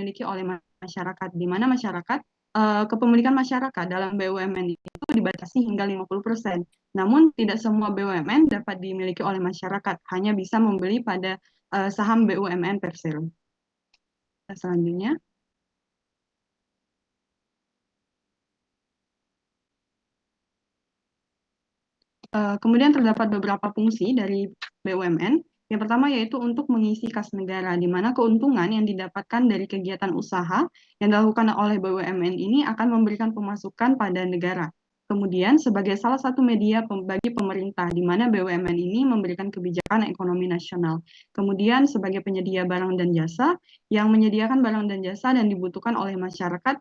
dimiliki oleh masyarakat, di mana kepemilikan masyarakat dalam BUMN itu dibatasi hingga 50%. Namun tidak semua BUMN dapat dimiliki oleh masyarakat, hanya bisa membeli pada saham BUMN Persero. Selanjutnya, kemudian terdapat beberapa fungsi dari BUMN. Yang pertama yaitu untuk mengisi kas negara, di mana keuntungan yang didapatkan dari kegiatan usaha yang dilakukan oleh BUMN ini akan memberikan pemasukan pada negara. Kemudian sebagai salah satu media bagi pemerintah, di mana BUMN ini memberikan kebijakan ekonomi nasional. Kemudian sebagai penyedia barang dan jasa yang menyediakan barang dan jasa dan dibutuhkan oleh masyarakat.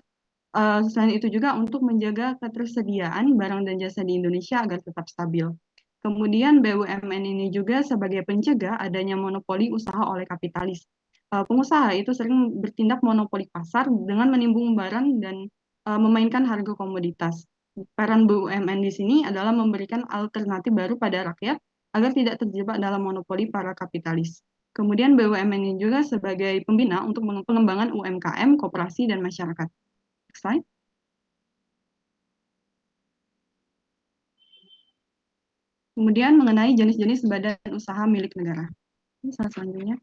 Selain itu juga untuk menjaga ketersediaan barang dan jasa di Indonesia agar tetap stabil. Kemudian BUMN ini juga sebagai pencegah adanya monopoli usaha oleh kapitalis. Pengusaha itu sering bertindak monopoli pasar dengan menimbun barang dan memainkan harga komoditas. Peran BUMN di sini adalah memberikan alternatif baru pada rakyat agar tidak terjebak dalam monopoli para kapitalis. Kemudian BUMN ini juga sebagai pembina untuk pengembangan UMKM, koperasi, dan masyarakat. Slide. Kemudian mengenai jenis-jenis badan usaha milik negara. Ini slide selanjutnya.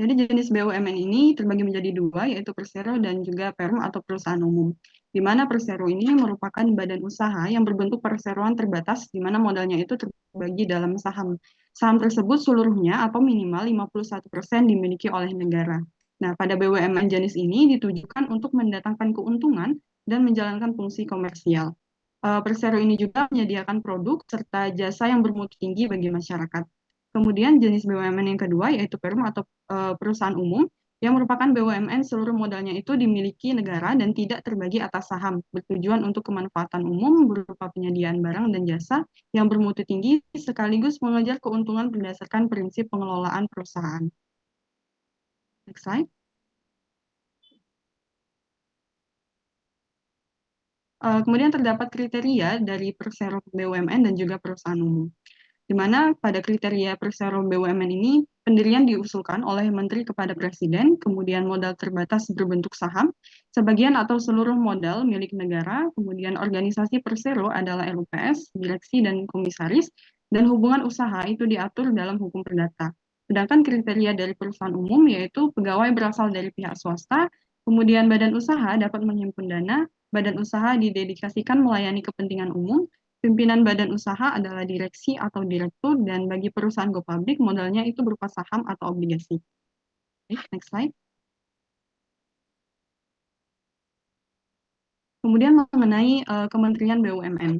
Jadi jenis BUMN ini terbagi menjadi dua, yaitu Persero dan juga Perum atau perusahaan umum. Di mana Persero ini merupakan badan usaha yang berbentuk perseroan terbatas, di mana modalnya itu terbagi dalam saham. Saham tersebut seluruhnya atau minimal 51% dimiliki oleh negara. Nah, pada BUMN jenis ini ditujukan untuk mendatangkan keuntungan dan menjalankan fungsi komersial. Persero ini juga menyediakan produk serta jasa yang bermutu tinggi bagi masyarakat. Kemudian jenis BUMN yang kedua yaitu Perum atau perusahaan umum yang merupakan BUMN seluruh modalnya itu dimiliki negara dan tidak terbagi atas saham, bertujuan untuk kemanfaatan umum berupa penyediaan barang dan jasa yang bermutu tinggi sekaligus mengejar keuntungan berdasarkan prinsip pengelolaan perusahaan. Next slide. Kemudian terdapat kriteria dari Persero BUMN dan juga perusahaan umum, di mana pada kriteria Persero BUMN ini pendirian diusulkan oleh Menteri kepada Presiden, kemudian modal terbatas berbentuk saham, sebagian atau seluruh modal milik negara, kemudian organisasi Persero adalah RUPS, direksi dan komisaris, dan hubungan usaha itu diatur dalam hukum perdata. Sedangkan kriteria dari perusahaan umum yaitu pegawai berasal dari pihak swasta, kemudian badan usaha dapat menghimpun dana, badan usaha didedikasikan melayani kepentingan umum, pimpinan badan usaha adalah direksi atau direktur, dan bagi perusahaan go public modalnya itu berupa saham atau obligasi. Next slide. Kemudian mengenai Kementerian BUMN.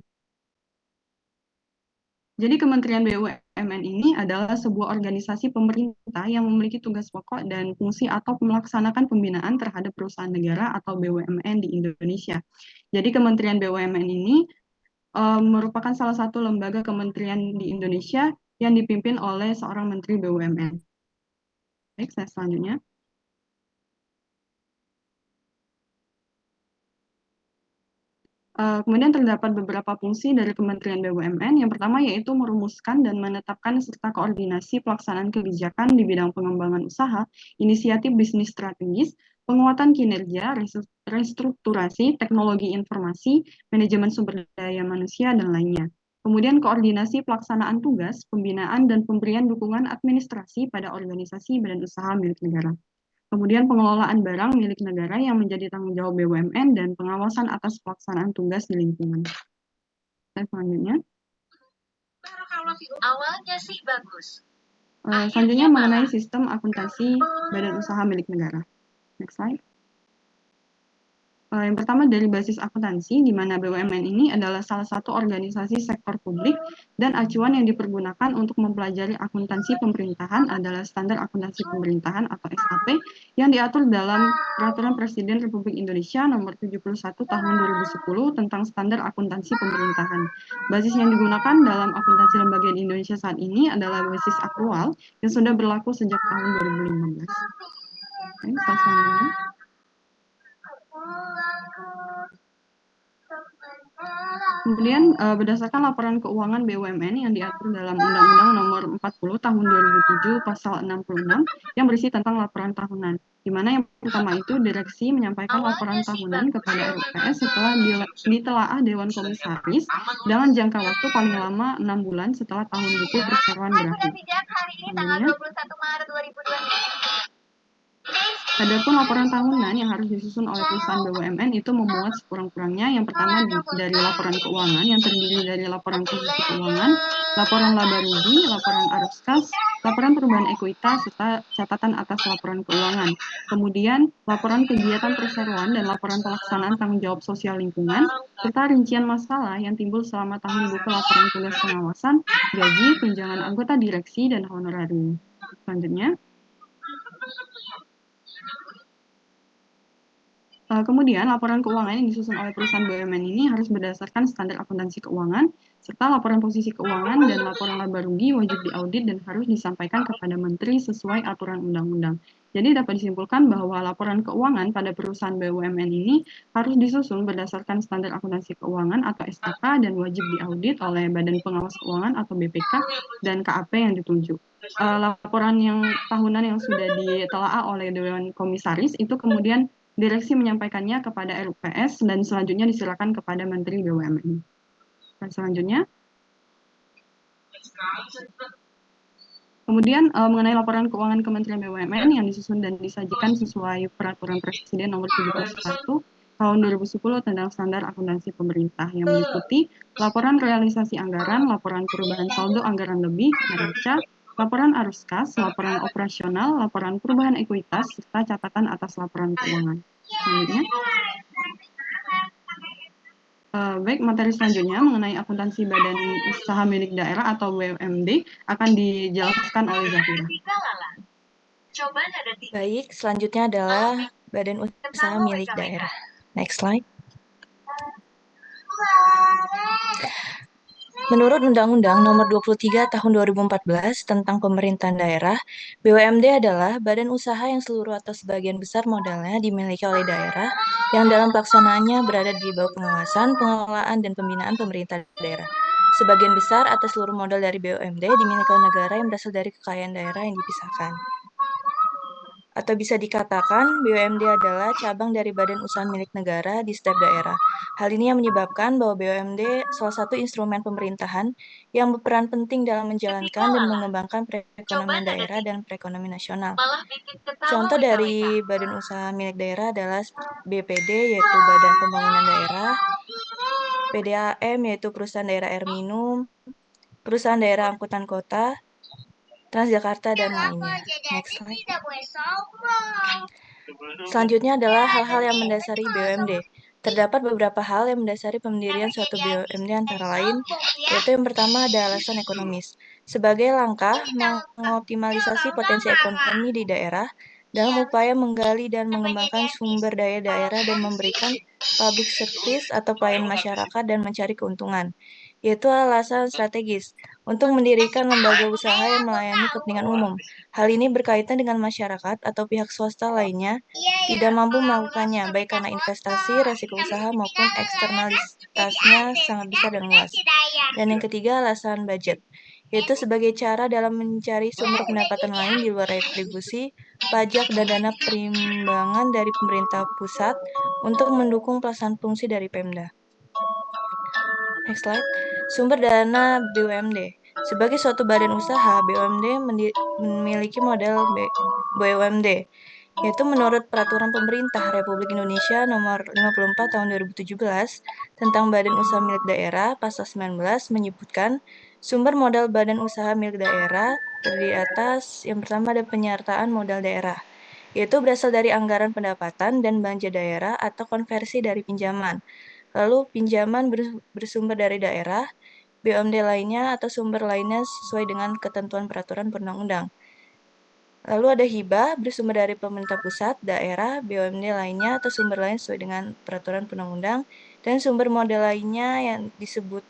Jadi Kementerian BUMN ini adalah sebuah organisasi pemerintah yang memiliki tugas pokok dan fungsi atau melaksanakan pembinaan terhadap perusahaan negara atau BUMN di Indonesia. Jadi Kementerian BUMN ini merupakan salah satu lembaga kementerian di Indonesia yang dipimpin oleh seorang Menteri BUMN. Baik, saya selanjutnya. Kemudian terdapat beberapa fungsi dari Kementerian BUMN. Yang pertama yaitu merumuskan dan menetapkan serta koordinasi pelaksanaan kebijakan di bidang pengembangan usaha, inisiatif bisnis strategis, penguatan kinerja, restrukturasi, teknologi informasi, manajemen sumber daya manusia, dan lainnya. Kemudian koordinasi pelaksanaan tugas, pembinaan, dan pemberian dukungan administrasi pada organisasi badan usaha milik negara. Kemudian pengelolaan barang milik negara yang menjadi tanggung jawab BUMN dan pengawasan atas pelaksanaan tugas di lingkungan. Dan selanjutnya. Awalnya sih bagus. Selanjutnya mengenai sistem akuntansi badan usaha milik negara. Next slide. Yang pertama dari basis akuntansi, di mana BUMN ini adalah salah satu organisasi sektor publik dan acuan yang dipergunakan untuk mempelajari akuntansi pemerintahan adalah Standar Akuntansi Pemerintahan atau SAP yang diatur dalam Peraturan Presiden Republik Indonesia Nomor 71 Tahun 2010 tentang Standar Akuntansi Pemerintahan. Basis yang digunakan dalam akuntansi lembaga di Indonesia saat ini adalah basis akrual yang sudah berlaku sejak tahun 2015. Oke, selanjutnya. Kemudian berdasarkan laporan keuangan BUMN yang diatur dalam Undang-Undang Nomor 40 Tahun 2007 Pasal 66 yang berisi tentang laporan tahunan. Di mana yang pertama itu direksi menyampaikan laporan tahunan kepada RUPS setelah ditelaah Dewan Komisaris dengan jangka waktu paling lama 6 bulan setelah tahun buku perseroan berakhir. Selanjutnya, adapun laporan tahunan yang harus disusun oleh perusahaan BUMN itu memuat sekurang-kurangnya yang pertama dari laporan keuangan yang terdiri dari laporan posisi keuangan, laporan laba rugi, laporan arus kas, laporan perubahan ekuitas, serta catatan atas laporan keuangan. Kemudian laporan kegiatan perseroan dan laporan pelaksanaan tanggung jawab sosial lingkungan, serta rincian masalah yang timbul selama tahun buku laporan tugas pengawasan, gaji, tunjangan anggota direksi, dan honorarium. Selanjutnya, kemudian, laporan keuangan yang disusun oleh perusahaan BUMN ini harus berdasarkan standar akuntansi keuangan, serta laporan posisi keuangan dan laporan laba rugi wajib diaudit dan harus disampaikan kepada Menteri sesuai aturan undang-undang. Jadi dapat disimpulkan bahwa laporan keuangan pada perusahaan BUMN ini harus disusun berdasarkan standar akuntansi keuangan atau SAK dan wajib diaudit oleh Badan Pengawas Keuangan atau BPK dan KAP yang ditunjuk. Laporan yang tahunan yang sudah ditelaah oleh Dewan Komisaris itu kemudian direksi menyampaikannya kepada RUPS dan selanjutnya diserahkan kepada Menteri BUMN. Dan selanjutnya, kemudian mengenai laporan keuangan Kementerian BUMN yang disusun dan disajikan sesuai Peraturan Presiden Nomor 71 Tahun 2010 tentang standar akuntansi pemerintah yang meliputi laporan realisasi anggaran, laporan perubahan saldo anggaran lebih, neraca, laporan arus kas, laporan operasional, laporan perubahan ekuitas, serta catatan atas laporan keuangan. Selanjutnya, baik, materi selanjutnya mengenai akuntansi badan usaha milik daerah atau BUMD akan dijelaskan oleh Zafira. Baik, selanjutnya adalah badan usaha milik daerah. Next slide. Menurut Undang-Undang Nomor 23 Tahun 2014 tentang Pemerintahan Daerah, BUMD adalah badan usaha yang seluruh atau sebagian besar modalnya dimiliki oleh daerah yang dalam pelaksanaannya berada di bawah pengawasan, pengelolaan, dan pembinaan pemerintah daerah. Sebagian besar atau seluruh modal dari BUMD dimiliki oleh negara yang berasal dari kekayaan daerah yang dipisahkan. Atau bisa dikatakan, BUMD adalah cabang dari badan usaha milik negara di setiap daerah. Hal ini yang menyebabkan bahwa BUMD salah satu instrumen pemerintahan yang berperan penting dalam menjalankan dan mengembangkan perekonomian daerah dan perekonomian nasional. Contoh dari badan usaha milik daerah adalah BPD, yaitu Badan Pembangunan Daerah, PDAM, yaitu Perusahaan Daerah Air Minum, Perusahaan Daerah Angkutan Kota, Transjakarta, dan lainnya. Next slide. Selanjutnya adalah hal-hal yang mendasari BUMD. Terdapat beberapa hal yang mendasari pendirian suatu BUMD antara lain, yaitu yang pertama ada alasan ekonomis. Sebagai langkah mengoptimalisasi potensi ekonomi di daerah dalam upaya menggali dan mengembangkan sumber daya daerah dan memberikan public service atau pelayanan masyarakat dan mencari keuntungan, yaitu alasan strategis untuk mendirikan lembaga usaha yang melayani kepentingan umum. Hal ini berkaitan dengan masyarakat atau pihak swasta lainnya tidak mampu melakukannya, baik karena investasi, resiko usaha, maupun eksternalitasnya sangat besar dan luas. Dan yang ketiga, alasan budget, yaitu sebagai cara dalam mencari sumber pendapatan lain di luar retribusi, pajak, dan dana perimbangan dari pemerintah pusat untuk mendukung pelaksanaan fungsi dari Pemda. Next slide. Sumber dana BUMD. Sebagai suatu badan usaha, BUMD memiliki model BUMD, yaitu menurut Peraturan Pemerintah Republik Indonesia Nomor 54 Tahun 2017 tentang Badan Usaha Milik Daerah, Pasal 19 menyebutkan sumber modal badan usaha milik daerah terdiri atas yang pertama ada penyertaan modal daerah, yaitu berasal dari anggaran pendapatan dan belanja daerah atau konversi dari pinjaman. Lalu pinjaman bersumber dari daerah, BUMD lainnya atau sumber lainnya sesuai dengan ketentuan peraturan perundang-undang. Lalu ada hibah bersumber dari pemerintah pusat, daerah, BUMD lainnya atau sumber lain sesuai dengan peraturan perundang-undang, dan sumber modal lainnya yang disebut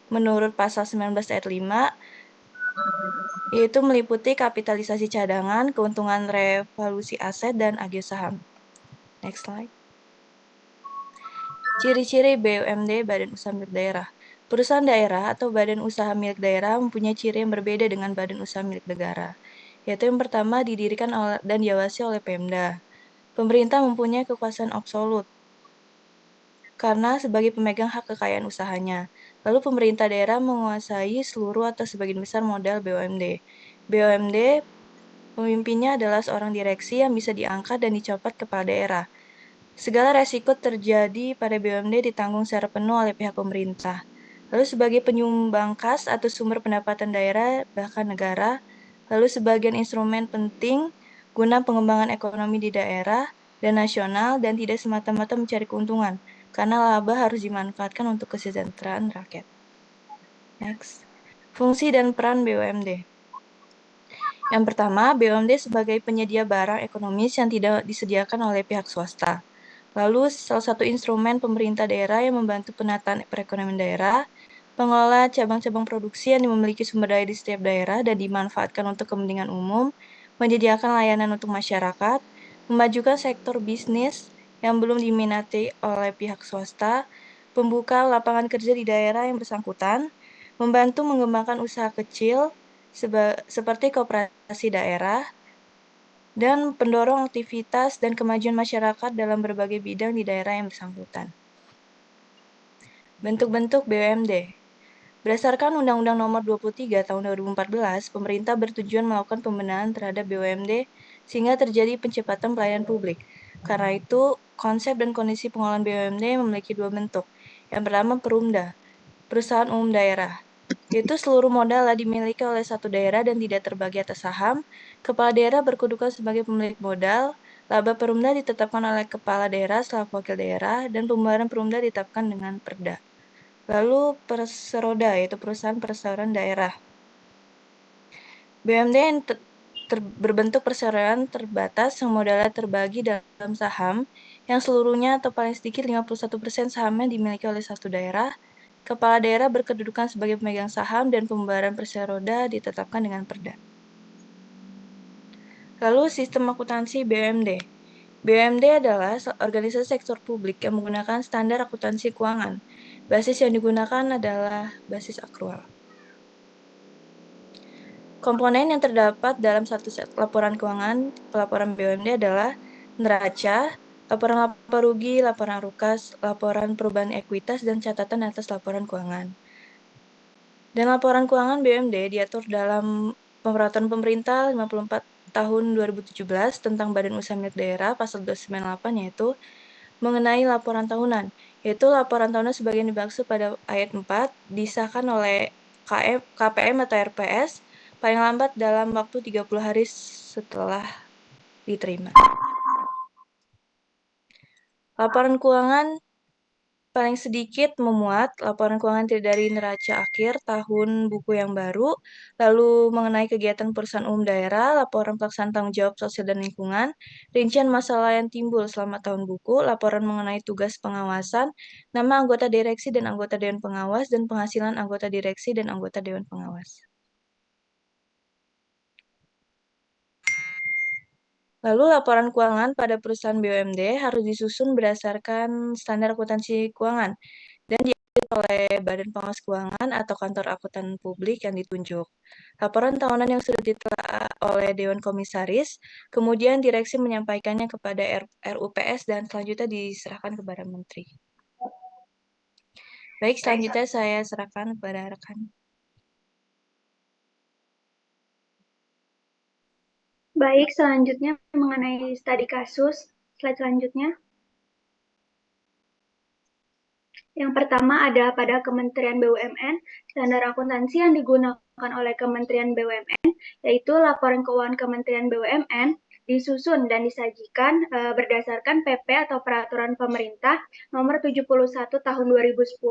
menurut pasal 19 ayat 5, yaitu meliputi kapitalisasi cadangan, keuntungan revaluasi aset, dan agio saham. Next slide. Ciri-ciri BUMD Badan Usaha Milik Daerah. Perusahaan daerah atau badan usaha milik daerah mempunyai ciri yang berbeda dengan badan usaha milik negara. Yaitu yang pertama didirikan dan diawasi oleh Pemda. Pemerintah mempunyai kekuasaan absolut karena sebagai pemegang hak kekayaan usahanya. Lalu pemerintah daerah menguasai seluruh atau sebagian besar modal BUMD. BUMD pemimpinnya adalah seorang direksi yang bisa diangkat dan dicopot kepala daerah. Segala resiko terjadi pada BUMD ditanggung secara penuh oleh pihak pemerintah. Lalu sebagai penyumbang kas atau sumber pendapatan daerah bahkan negara, lalu sebagian instrumen penting guna pengembangan ekonomi di daerah dan nasional dan tidak semata-mata mencari keuntungan, karena laba harus dimanfaatkan untuk kesejahteraan rakyat. Next. Fungsi dan peran BUMD. Yang pertama, BUMD sebagai penyedia barang ekonomis yang tidak disediakan oleh pihak swasta. Lalu, salah satu instrumen pemerintah daerah yang membantu penataan perekonomian daerah, pengelola cabang-cabang produksi yang memiliki sumber daya di setiap daerah dan dimanfaatkan untuk kepentingan umum, menyediakan layanan untuk masyarakat, memajukan sektor bisnis yang belum diminati oleh pihak swasta, membuka lapangan kerja di daerah yang bersangkutan, membantu mengembangkan usaha kecil seperti koperasi daerah, dan pendorong aktivitas dan kemajuan masyarakat dalam berbagai bidang di daerah yang bersangkutan. Bentuk-bentuk BUMD. Berdasarkan Undang-Undang Nomor 23 Tahun 2014, pemerintah bertujuan melakukan pembenahan terhadap BUMD sehingga terjadi pencepatan pelayanan publik. Karena itu, konsep dan kondisi pengelolaan BUMD memiliki dua bentuk. Yang pertama, Perumda, perusahaan umum daerah, yaitu seluruh modal dimiliki oleh satu daerah dan tidak terbagi atas saham. Kepala daerah berkedudukan sebagai pemilik modal. Laba Perumda ditetapkan oleh kepala daerah selaku wakil daerah dan pembayaran Perumda ditetapkan dengan Perda. Lalu Perseroda, yaitu perusahaan perseroan daerah. BUMD yang berbentuk perseroan terbatas yang modalnya terbagi dalam saham yang seluruhnya atau paling sedikit 51% sahamnya dimiliki oleh satu daerah. Kepala daerah berkedudukan sebagai pemegang saham dan pembayaran perseroda ditetapkan dengan Perda. Lalu sistem akuntansi BUMD. BUMD adalah organisasi sektor publik yang menggunakan standar akuntansi keuangan. Basis yang digunakan adalah basis akrual. Komponen yang terdapat dalam satu set laporan keuangan pelaporan BUMD adalah neraca, laporan laba rugi, laporan rukas, laporan perubahan ekuitas, dan catatan atas laporan keuangan. Dan laporan keuangan BUMD diatur dalam Peraturan Pemerintah 54 Tahun 2017 tentang Badan Usaha Milik Daerah pasal 298 yaitu mengenai laporan tahunan, yaitu laporan tahunan sebagian dimaksud pada ayat 4 disahkan oleh KPM atau RPS paling lambat dalam waktu 30 hari setelah diterima. Laporan keuangan paling sedikit memuat laporan keuangan dari neraca akhir tahun buku yang baru, lalu mengenai kegiatan perusahaan umum daerah, laporan pelaksanaan tanggung jawab sosial dan lingkungan, rincian masalah yang timbul selama tahun buku, laporan mengenai tugas pengawasan, nama anggota direksi dan anggota dewan pengawas, dan penghasilan anggota direksi dan anggota dewan pengawas. Lalu laporan keuangan pada perusahaan BUMD harus disusun berdasarkan standar akuntansi keuangan dan diatur oleh Badan Pengawas Keuangan atau kantor akuntan publik yang ditunjuk. Laporan tahunan yang sudah ditelaah oleh Dewan Komisaris, kemudian direksi menyampaikannya kepada RUPS dan selanjutnya diserahkan kepada Menteri. Baik, selanjutnya saya serahkan kepada rekan. Baik, selanjutnya mengenai studi kasus. Slide selanjutnya. Yang pertama ada pada Kementerian BUMN, standar akuntansi yang digunakan oleh Kementerian BUMN, yaitu laporan keuangan Kementerian BUMN, disusun dan disajikan berdasarkan PP atau Peraturan Pemerintah Nomor 71 Tahun 2010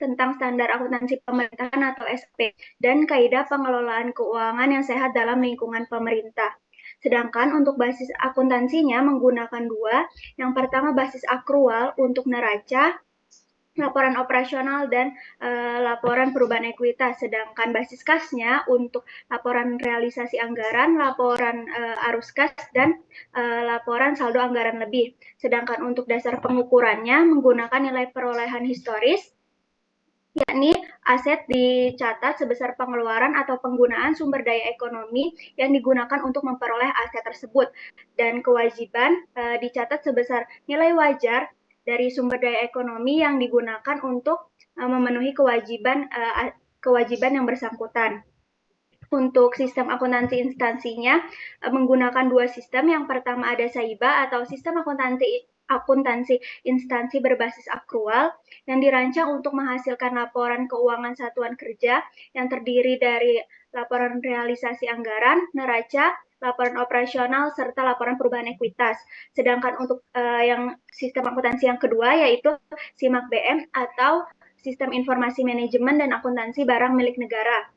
tentang standar akuntansi pemerintahan atau SP dan kaidah pengelolaan keuangan yang sehat dalam lingkungan pemerintah. Sedangkan untuk basis akuntansinya menggunakan dua. Yang pertama basis akrual untuk neraca laporan operasional dan laporan perubahan ekuitas. Sedangkan basis kasnya untuk laporan realisasi anggaran, laporan arus kas, dan laporan saldo anggaran lebih. Sedangkan untuk dasar pengukurannya menggunakan nilai perolehan historis, yakni aset dicatat sebesar pengeluaran atau penggunaan sumber daya ekonomi yang digunakan untuk memperoleh aset tersebut. Dan kewajiban dicatat sebesar nilai wajar dari sumber daya ekonomi yang digunakan untuk memenuhi kewajiban yang bersangkutan. Untuk sistem akuntansi instansinya menggunakan dua sistem. Yang pertama ada SAIBA atau sistem akuntansi instansi berbasis akrual yang dirancang untuk menghasilkan laporan keuangan satuan kerja yang terdiri dari laporan realisasi anggaran, neraca, laporan operasional, serta laporan perubahan ekuitas. Sedangkan untuk yang sistem akuntansi yang kedua yaitu SIMAK BM atau Sistem Informasi Manajemen dan Akuntansi Barang Milik Negara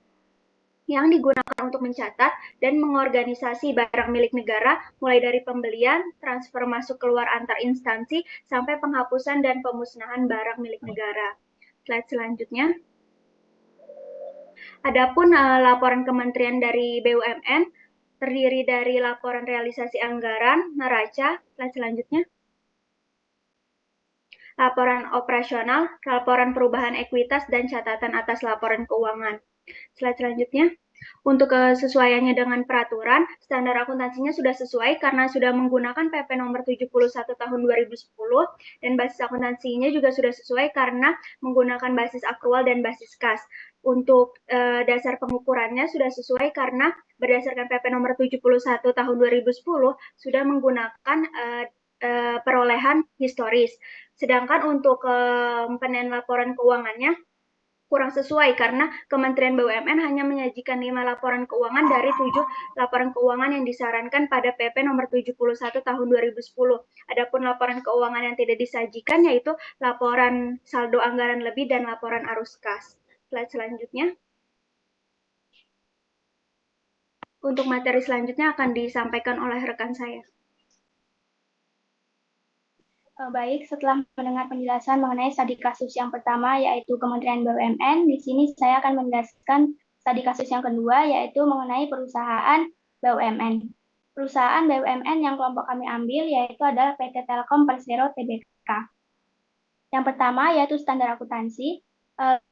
yang digunakan untuk mencatat dan mengorganisasi barang milik negara mulai dari pembelian, transfer masuk keluar antar instansi, sampai penghapusan dan pemusnahan barang milik negara. Slide selanjutnya. Adapun laporan kementerian dari BUMN terdiri dari laporan realisasi anggaran, neraca, slide selanjutnya, laporan operasional, laporan perubahan ekuitas, dan catatan atas laporan keuangan. Slide selanjutnya. Untuk kesesuaiannya dengan peraturan, standar akuntansinya sudah sesuai karena sudah menggunakan PP nomor 71 tahun 2010, dan basis akuntansinya juga sudah sesuai karena menggunakan basis akrual dan basis kas. Untuk dasar pengukurannya sudah sesuai karena berdasarkan PP nomor 71 tahun 2010 sudah menggunakan perolehan historis. Sedangkan untuk komponen laporan keuangannya kurang sesuai karena Kementerian BUMN hanya menyajikan 5 laporan keuangan dari 7 laporan keuangan yang disarankan pada PP nomor 71 tahun 2010. Adapun laporan keuangan yang tidak disajikan yaitu laporan saldo anggaran lebih dan laporan arus kas. Slide selanjutnya. Untuk materi selanjutnya akan disampaikan oleh rekan saya. Baik, setelah mendengar penjelasan mengenai studi kasus yang pertama, yaitu Kementerian BUMN, di sini saya akan menjelaskan studi kasus yang kedua, yaitu mengenai perusahaan BUMN. Perusahaan BUMN yang kelompok kami ambil yaitu adalah PT Telkom Persero Tbk. Yang pertama yaitu standar akuntansi.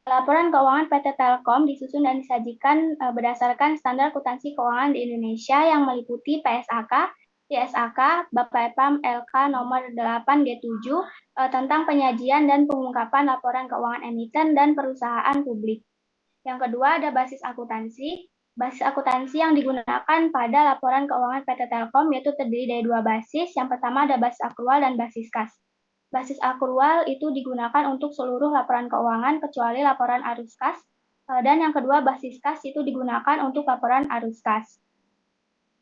Laporan keuangan PT Telkom disusun dan disajikan berdasarkan standar akuntansi keuangan di Indonesia yang meliputi PSAK, ISAK, Bapepam LK nomor 8G7 tentang penyajian dan pengungkapan laporan keuangan emiten dan perusahaan publik. Yang kedua ada basis akuntansi. Basis akuntansi yang digunakan pada laporan keuangan PT Telkom yaitu terdiri dari dua basis. Yang pertama ada basis akrual dan basis kas. Basis akrual itu digunakan untuk seluruh laporan keuangan kecuali laporan arus kas. Dan yang kedua basis kas itu digunakan untuk laporan arus kas.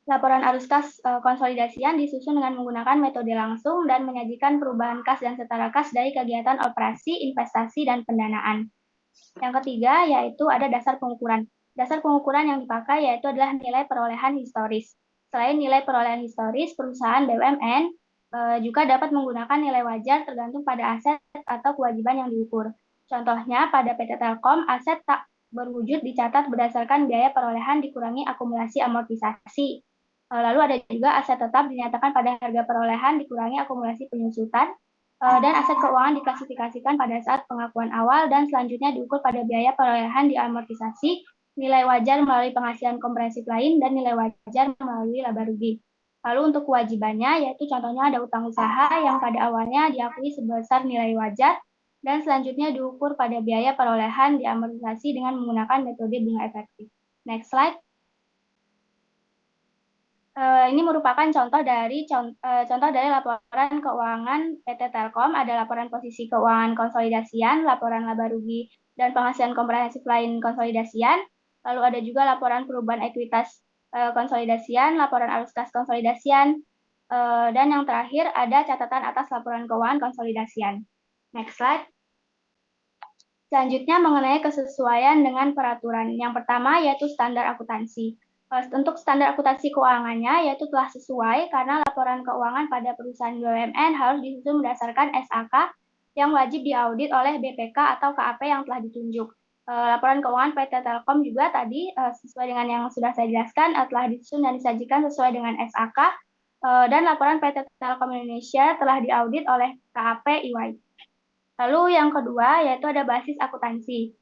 Laporan arus kas konsolidasian disusun dengan menggunakan metode langsung dan menyajikan perubahan kas dan setara kas dari kegiatan operasi, investasi, dan pendanaan. Yang ketiga yaitu ada dasar pengukuran. Dasar pengukuran yang dipakai yaitu adalah nilai perolehan historis. Selain nilai perolehan historis, perusahaan BUMN juga dapat menggunakan nilai wajar tergantung pada aset atau kewajiban yang diukur. Contohnya pada PT Telkom, aset tak berwujud dicatat berdasarkan biaya perolehan dikurangi akumulasi amortisasi. Lalu ada juga aset tetap dinyatakan pada harga perolehan dikurangi akumulasi penyusutan, dan aset keuangan diklasifikasikan pada saat pengakuan awal dan selanjutnya diukur pada biaya perolehan diamortisasi, nilai wajar melalui penghasilan komprehensif lain, dan nilai wajar melalui laba rugi. Lalu untuk kewajibannya yaitu contohnya ada utang usaha yang pada awalnya diakui sebesar nilai wajar dan selanjutnya diukur pada biaya perolehan diamortisasi dengan menggunakan metode bunga efektif. Next slide. Ini merupakan contoh dari laporan keuangan PT Telkom. Ada laporan posisi keuangan konsolidasian, laporan laba rugi dan penghasilan komprehensif lain konsolidasian. Lalu ada juga laporan perubahan ekuitas konsolidasian, laporan arus kas konsolidasian, dan yang terakhir ada catatan atas laporan keuangan konsolidasian. Next slide. Selanjutnya mengenai kesesuaian dengan peraturan. Yang pertama yaitu standar akuntansi. Untuk standar akuntansi keuangannya yaitu telah sesuai karena laporan keuangan pada perusahaan BUMN harus disusun berdasarkan SAK yang wajib diaudit oleh BPK atau KAP yang telah ditunjuk. Laporan keuangan PT Telkom juga tadi sesuai dengan yang sudah saya jelaskan telah disusun dan disajikan sesuai dengan SAK dan laporan PT Telkom Indonesia telah diaudit oleh KAP EY. Lalu yang kedua yaitu ada basis akuntansi.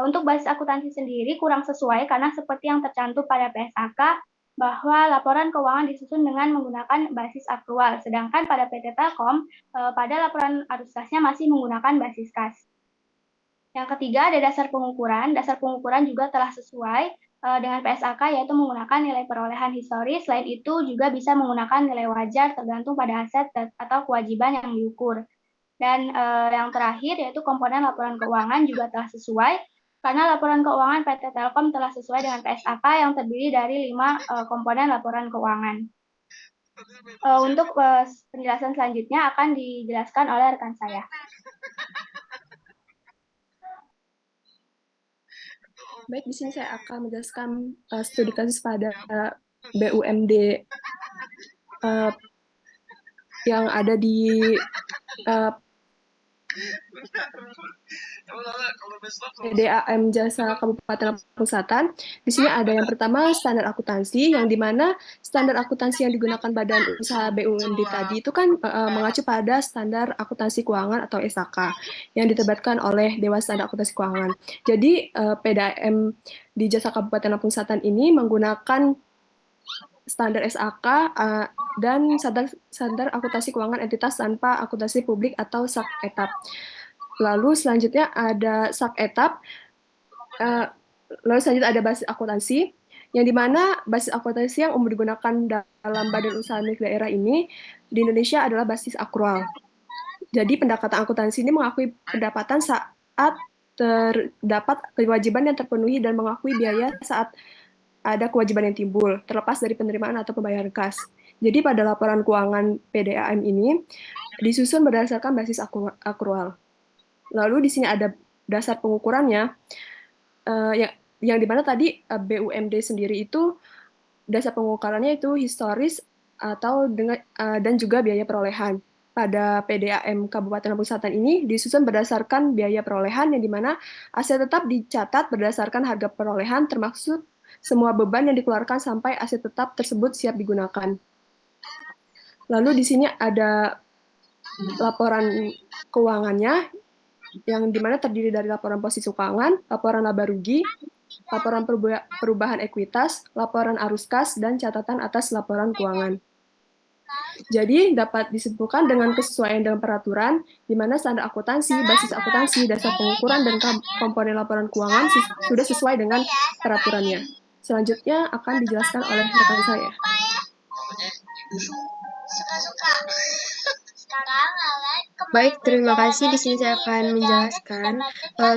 Untuk basis akuntansi sendiri kurang sesuai karena seperti yang tercantum pada PSAK bahwa laporan keuangan disusun dengan menggunakan basis akrual, sedangkan pada PT Telkom pada laporan arus kasnya masih menggunakan basis kas. Yang ketiga ada dasar pengukuran. Dasar pengukuran juga telah sesuai dengan PSAK yaitu menggunakan nilai perolehan historis. Selain itu juga bisa menggunakan nilai wajar tergantung pada aset atau kewajiban yang diukur. Dan yang terakhir yaitu komponen laporan keuangan juga telah sesuai karena laporan keuangan PT Telkom telah sesuai dengan PSAK yang terdiri dari 5 komponen laporan keuangan. Untuk penjelasan selanjutnya akan dijelaskan oleh rekan saya. Baik, di sini saya akan menjelaskan studi kasus pada BUMD yang ada di PDAM Jasa Kabupaten Lampung Selatan. Di sini ada yang pertama standar akuntansi, yang dimana standar akuntansi yang digunakan badan usaha BUMD tadi itu kan mengacu pada standar akuntansi keuangan atau SAK yang diterbitkan oleh Dewan Standar Akuntansi Keuangan. Jadi PDAM di Jasa Kabupaten Lampung Selatan ini menggunakan standar SAK dan standar akuntansi keuangan entitas tanpa akuntansi publik atau SAK etap. Lalu selanjutnya ada SAK etap. Lalu selanjutnya ada basis akuntansi, yang dimana basis akuntansi yang umum digunakan dalam badan usaha milik daerah ini di Indonesia adalah basis akrual. Jadi pendekatan akuntansi ini mengakui pendapatan saat terdapat kewajiban yang terpenuhi dan mengakui biaya saat ada kewajiban yang timbul, terlepas dari penerimaan atau pembayaran kas. Jadi pada laporan keuangan PDAM ini disusun berdasarkan basis akrual. Lalu di sini ada dasar pengukurannya, yang dimana tadi BUMD sendiri itu dasar pengukurannya itu historis atau dan juga biaya perolehan. Pada PDAM Kabupaten Lampung Selatan ini disusun berdasarkan biaya perolehan, yang dimana aset tetap dicatat berdasarkan harga perolehan termaksud semua beban yang dikeluarkan sampai aset tetap tersebut siap digunakan. Lalu di sini ada laporan keuangannya, yang dimana terdiri dari laporan posisi keuangan, laporan laba rugi, laporan perubahan ekuitas, laporan arus kas, dan catatan atas laporan keuangan. Jadi dapat disimpulkan dengan kesesuaian dengan peraturan, di mana standar akuntansi, basis akuntansi, dasar pengukuran, dan komponen laporan keuangan sudah sesuai dengan peraturannya. Selanjutnya akan dijelaskan oleh rekan saya. Baik, terima kasih. Di sini saya akan menjelaskan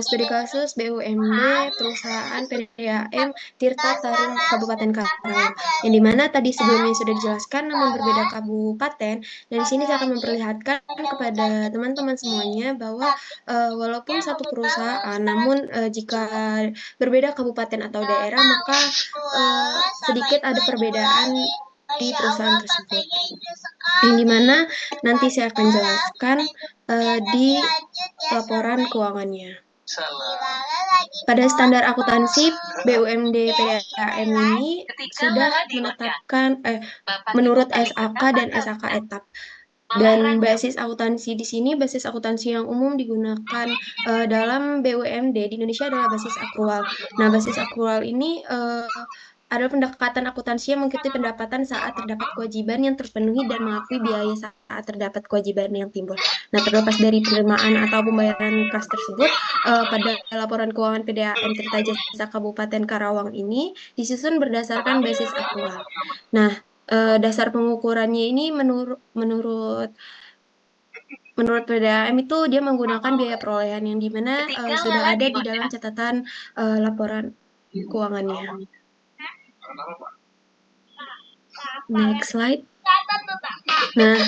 studi kasus BUMD perusahaan PDAM Tirta Tarum Kabupaten Karawang, yang dimana tadi sebelumnya sudah dijelaskan namun berbeda kabupaten. Dan di sini saya akan memperlihatkan kepada teman-teman semuanya bahwa walaupun satu perusahaan, namun jika berbeda kabupaten atau daerah, maka sedikit ada perbedaan di perusahaan tersebut, yang dimana nanti saya akan jelaskan di laporan keuangannya. Pada standar akuntansi BUMD PDAM ini sudah menetapkan menurut SAK dan SAK etap. Dan basis akuntansi di sini, basis akuntansi yang umum digunakan dalam BUMD di Indonesia adalah basis akrual. Nah, basis akrual ini adalah pendekatan akuntansi yang mengikuti pendapatan saat terdapat kewajiban yang terpenuhi dan mengakui biaya saat terdapat kewajiban yang timbul. Nah, terlepas dari penerimaan atau pembayaran kas tersebut, pada laporan keuangan PDAM Tirta Jasa Kabupaten Karawang ini disusun berdasarkan basis akrual. Nah, dasar pengukurannya ini menurut PDAM itu dia menggunakan biaya perolehan, yang dimana sudah ada di dalam catatan laporan keuangannya. Next slide. Nah,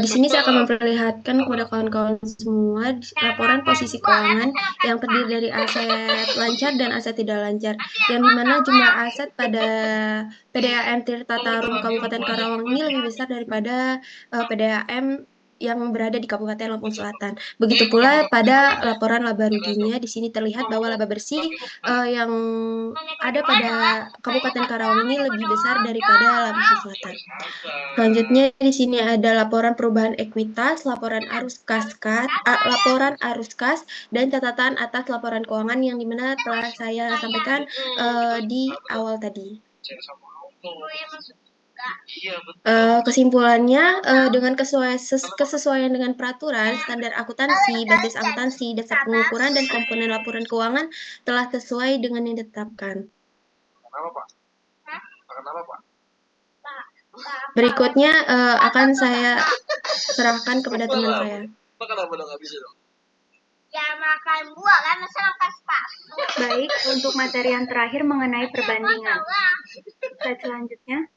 di sini saya akan memperlihatkan kepada kawan-kawan semua laporan posisi keuangan yang terdiri dari aset lancar dan aset tidak lancar, yang dimana jumlah aset pada PDAM Tirta Tarum Kabupaten Karawang ini lebih besar daripada PDAM yang berada di Kabupaten Lampung Selatan. Begitu pula pada laporan laba ruginya, di sini terlihat bahwa laba bersih yang ada pada Kabupaten Karawang ini lebih besar daripada Lampung Selatan. Selanjutnya di sini ada laporan perubahan ekuitas, laporan arus kas, dan catatan atas laporan keuangan yang dimana telah saya sampaikan di awal tadi. Kesimpulannya, dengan kesesuaian dengan peraturan, standar akuntansi, basis akuntansi, dasar pengukuran, dan komponen laporan keuangan telah sesuai dengan yang ditetapkan. Berikutnya akan saya serahkan kepada teman saya. Baik, untuk materi yang terakhir mengenai perbandingan. Slide selanjutnya.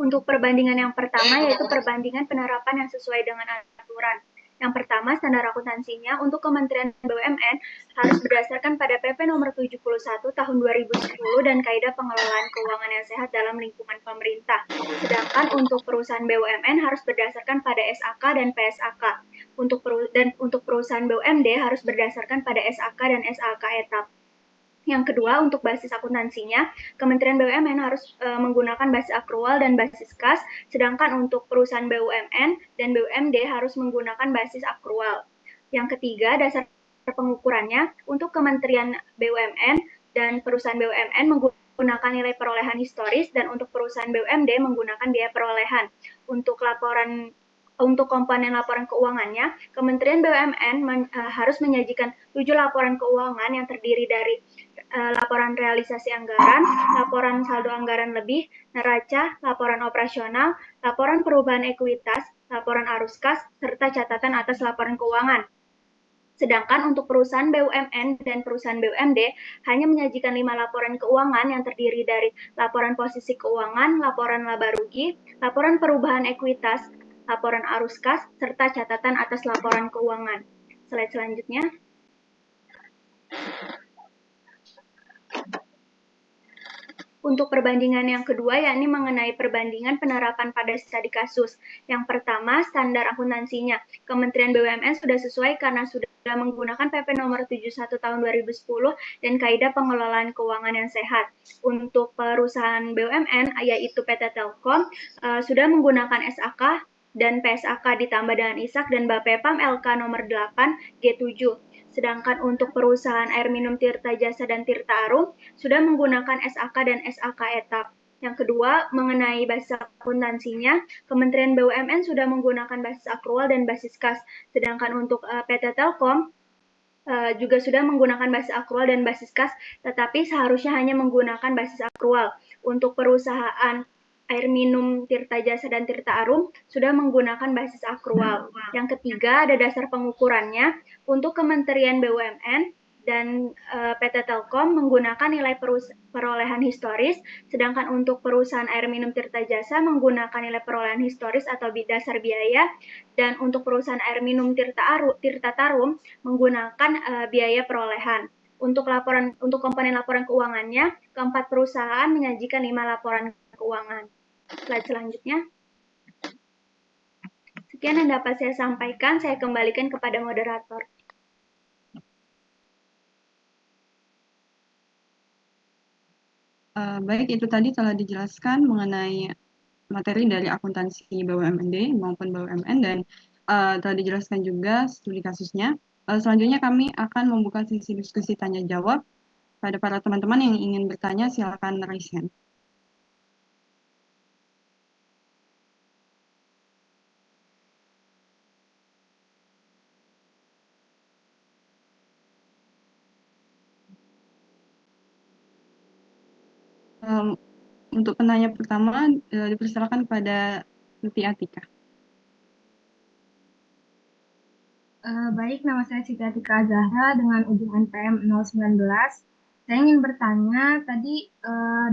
Untuk perbandingan yang pertama yaitu perbandingan penerapan yang sesuai dengan aturan. Yang pertama, standar akuntansinya untuk Kementerian BUMN harus berdasarkan pada PP nomor 71 tahun 2010 dan Kaidah Pengelolaan Keuangan yang Sehat dalam Lingkungan Pemerintah. Sedangkan untuk perusahaan BUMN harus berdasarkan pada SAK dan PSAK. Untuk perusahaan BUMD harus berdasarkan pada SAK dan SAK etap. Yang kedua, untuk basis akuntansinya, Kementerian BUMN harus menggunakan basis akrual dan basis kas, sedangkan untuk perusahaan BUMN dan BUMD harus menggunakan basis akrual. Yang ketiga, dasar pengukurannya untuk Kementerian BUMN dan perusahaan BUMN menggunakan nilai perolehan historis dan untuk perusahaan BUMD menggunakan biaya perolehan. Untuk komponen laporan keuangannya, Kementerian BUMN harus menyajikan 7 laporan keuangan yang terdiri dari laporan realisasi anggaran, laporan saldo anggaran lebih, neraca, laporan operasional, laporan perubahan ekuitas, laporan arus kas, serta catatan atas laporan keuangan. Sedangkan untuk perusahaan BUMN dan perusahaan BUMD hanya menyajikan 5 laporan keuangan yang terdiri dari laporan posisi keuangan, laporan laba rugi, laporan perubahan ekuitas, laporan arus kas, serta catatan atas laporan keuangan. Slide selanjutnya. Untuk perbandingan yang kedua, yakni mengenai perbandingan penerapan pada studi kasus. Yang pertama, standar akuntansinya. Kementerian BUMN sudah sesuai karena sudah menggunakan PP nomor 71 tahun 2010 dan Kaidah Pengelolaan Keuangan yang Sehat. Untuk perusahaan BUMN, yaitu PT Telkom, sudah menggunakan SAK dan PSAK ditambah dengan ISAK dan Bapepam LK nomor 8 G7. Sedangkan untuk perusahaan air minum Tirta Jasa dan Tirta Arum sudah menggunakan SAK dan SAK etap. Yang kedua, mengenai basis akuntansinya, Kementerian BUMN sudah menggunakan basis akrual dan basis kas. Sedangkan untuk PT Telkom juga sudah menggunakan basis akrual dan basis kas, tetapi seharusnya hanya menggunakan basis akrual. Untuk perusahaan air minum Tirta Jasa dan Tirta Arum sudah menggunakan basis akrual. Yang ketiga, ada dasar pengukurannya. Untuk Kementerian BUMN dan PT Telkom menggunakan nilai perolehan historis, sedangkan untuk perusahaan air minum Tirta Jasa menggunakan nilai perolehan historis atau dasar biaya, dan untuk perusahaan air minum Tirta Tarum menggunakan biaya perolehan. Untuk komponen laporan keuangannya, keempat perusahaan menyajikan 5 laporan keuangan. Slide selanjutnya. Sekian yang dapat saya sampaikan, saya kembalikan kepada moderator. Baik, itu tadi telah dijelaskan mengenai materi dari akuntansi BUMD maupun BUMN dan telah dijelaskan juga studi kasusnya. Selanjutnya kami akan membuka sesi diskusi tanya jawab. Pada para teman-teman yang ingin bertanya, silakan raise hand. Untuk penanya pertama, dipersilakan kepada Siti Atika. Baik, nama saya Siti Atika Zahra dengan ujung NPM 019. Saya ingin bertanya, tadi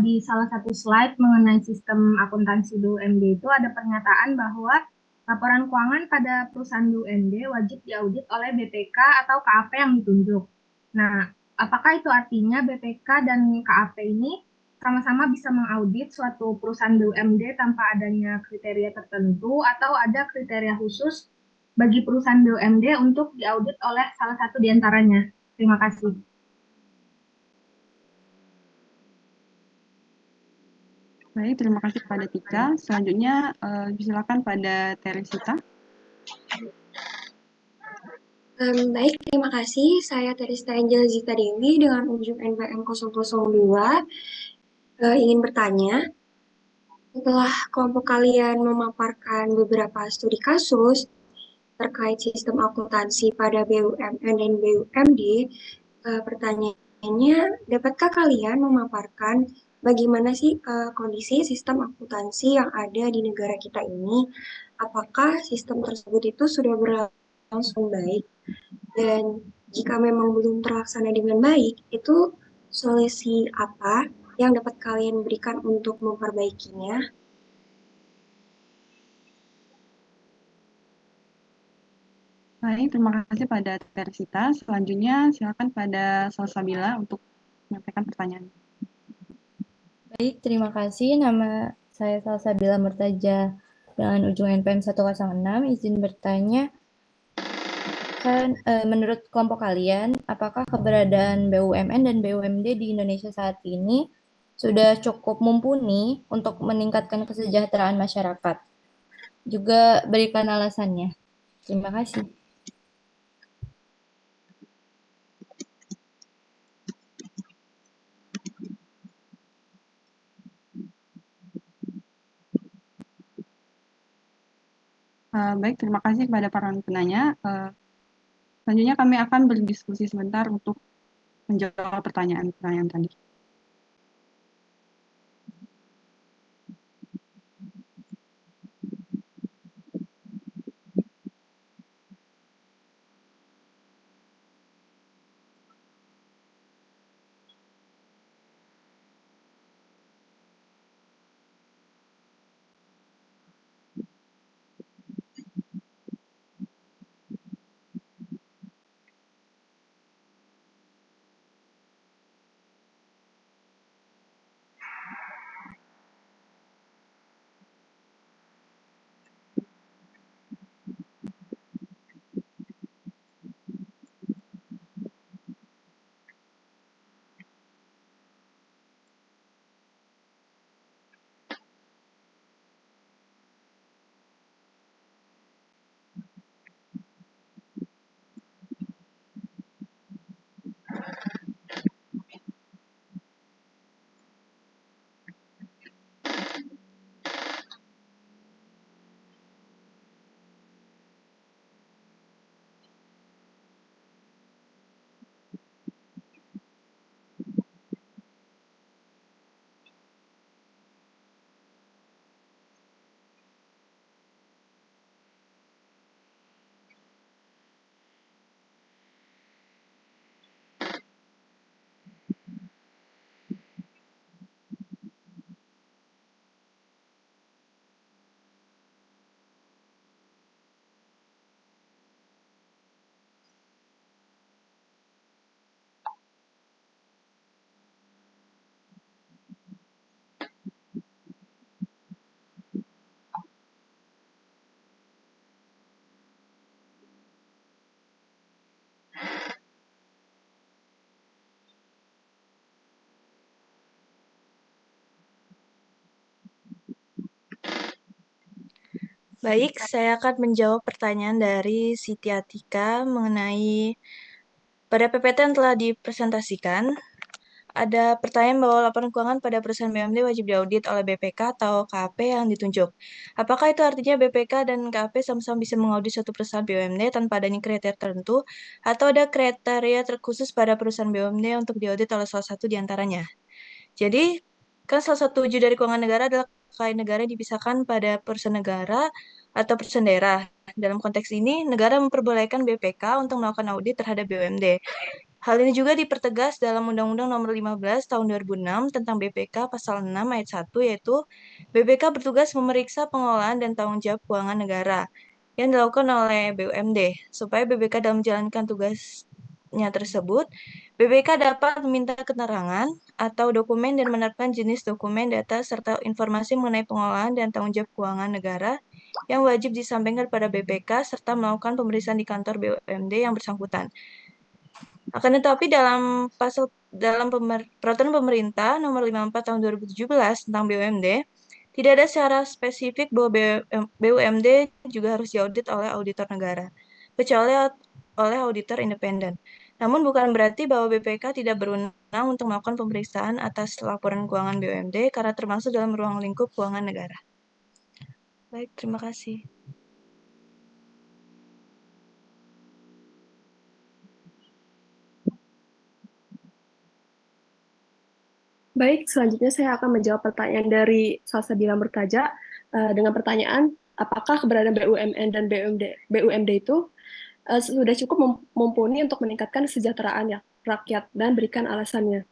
di salah satu slide mengenai sistem akuntansi BUMD itu ada pernyataan bahwa laporan keuangan pada perusahaan BUMD wajib diaudit oleh BPK atau KAP yang ditunjuk. Nah, apakah itu artinya BPK dan KAP ini sama-sama bisa mengaudit suatu perusahaan BUMD tanpa adanya kriteria tertentu atau ada kriteria khusus bagi perusahaan BUMD untuk diaudit oleh salah satu di antaranya? Terima kasih. Baik, terima kasih kepada Tika. Selanjutnya silakan pada Teresita. Baik, terima kasih. Saya Teresta Angela Zita Dewi dengan ujung NPM 002. Ingin bertanya, setelah kelompok kalian memaparkan beberapa studi kasus terkait sistem akuntansi pada BUMN dan BUMD, pertanyaannya, dapatkah kalian memaparkan bagaimana sih kondisi sistem akuntansi yang ada di negara kita ini? Apakah sistem tersebut itu sudah berlangsung baik? Dan jika memang belum terlaksana dengan baik, itu solusi apa yang dapat kalian berikan untuk memperbaikinya? Baik, terima kasih pada Teresita. Selanjutnya silakan pada Salsabila untuk menyampaikan pertanyaan. Baik, terima kasih. Nama saya Salsabila Murtaja dengan ujung NPM 106. Izin bertanya, menurut kelompok kalian, apakah keberadaan BUMN dan BUMD di Indonesia saat ini sudah cukup mumpuni untuk meningkatkan kesejahteraan masyarakat? Juga berikan alasannya. Terima kasih. Baik, terima kasih kepada para penanya. Selanjutnya kami akan berdiskusi sebentar untuk menjawab pertanyaan-pertanyaan tadi. Baik, saya akan menjawab pertanyaan dari Siti Atika mengenai pada PPT yang telah dipresentasikan. Ada pertanyaan bahwa laporan keuangan pada perusahaan BUMD wajib diaudit oleh BPK atau KAP yang ditunjuk. Apakah itu artinya BPK dan KAP sama-sama bisa mengaudit suatu perusahaan BUMD tanpa adanya kriteria tertentu, atau ada kriteria terkhusus pada perusahaan BUMD untuk diaudit oleh salah satu di antaranya? Jadi, kan salah satu wujud dari keuangan negara adalah kekayaan negara yang dipisahkan pada perusahaan negara atau perusahaan daerah. Dalam konteks ini, negara memperbolehkan BPK untuk melakukan audit terhadap BUMD. Hal ini juga dipertegas dalam Undang-Undang Nomor 15 Tahun 2006 tentang BPK Pasal 6 Ayat 1, yaitu BPK bertugas memeriksa pengelolaan dan tanggung jawab keuangan negara yang dilakukan oleh BUMD. Supaya BPK dalam menjalankan tugasnya tersebut BPK dapat meminta keterangan atau dokumen dan menerapkan jenis dokumen, data, serta informasi mengenai pengolahan dan tanggung jawab keuangan negara yang wajib disampaikan kepada BPK serta melakukan pemeriksaan di kantor BUMD yang bersangkutan. Akan tetapi dalam peraturan pemerintah nomor 54 tahun 2017 tentang BUMD, tidak ada secara spesifik bahwa BUMD juga harus diaudit oleh auditor negara, kecuali oleh auditor independen. Namun bukan berarti bahwa BPK tidak berwenang untuk melakukan pemeriksaan atas laporan keuangan BUMD karena termasuk dalam ruang lingkup keuangan negara. Baik, terima kasih. Baik, selanjutnya saya akan menjawab pertanyaan dari Salsabila Murtaja dengan pertanyaan, apakah keberadaan BUMN dan BUMD itu sudah cukup mumpuni untuk meningkatkan kesejahteraan rakyat dan berikan alasannya.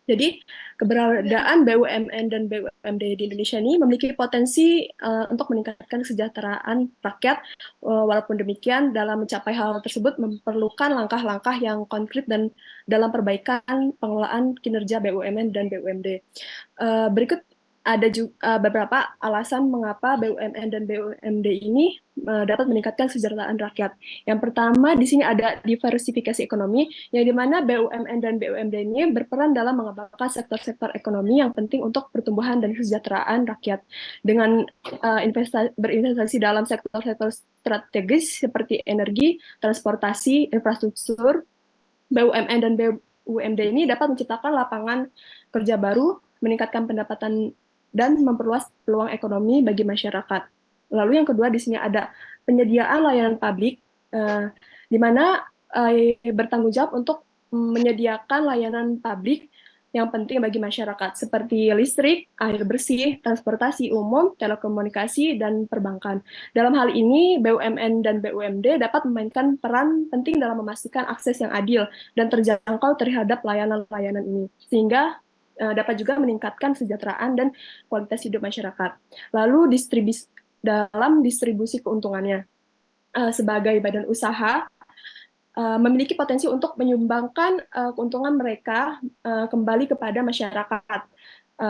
Jadi, keberadaan BUMN dan BUMD di Indonesia ini memiliki potensi untuk meningkatkan kesejahteraan rakyat. Walaupun demikian, dalam mencapai hal tersebut memerlukan langkah-langkah yang konkret dan dalam perbaikan pengelolaan kinerja BUMN dan BUMD. Berikut ada juga beberapa alasan mengapa BUMN dan BUMD ini dapat meningkatkan kesejahteraan rakyat. Yang pertama, di sini ada diversifikasi ekonomi, yang dimana BUMN dan BUMD ini berperan dalam mengembangkan sektor-sektor ekonomi yang penting untuk pertumbuhan dan kesejahteraan rakyat. Dengan berinvestasi dalam sektor-sektor strategis seperti energi, transportasi, infrastruktur, BUMN dan BUMD ini dapat menciptakan lapangan kerja baru, meningkatkan pendapatan dan memperluas peluang ekonomi bagi masyarakat. Lalu yang kedua di sini ada penyediaan layanan publik, di mana bertanggung jawab untuk menyediakan layanan publik yang penting bagi masyarakat, seperti listrik, air bersih, transportasi umum, telekomunikasi, dan perbankan. Dalam hal ini, BUMN dan BUMD dapat memainkan peran penting dalam memastikan akses yang adil dan terjangkau terhadap layanan-layanan ini, sehingga dapat juga meningkatkan kesejahteraan dan kualitas hidup masyarakat. Lalu dalam distribusi keuntungannya, sebagai badan usaha, memiliki potensi untuk menyumbangkan keuntungan mereka kembali kepada masyarakat.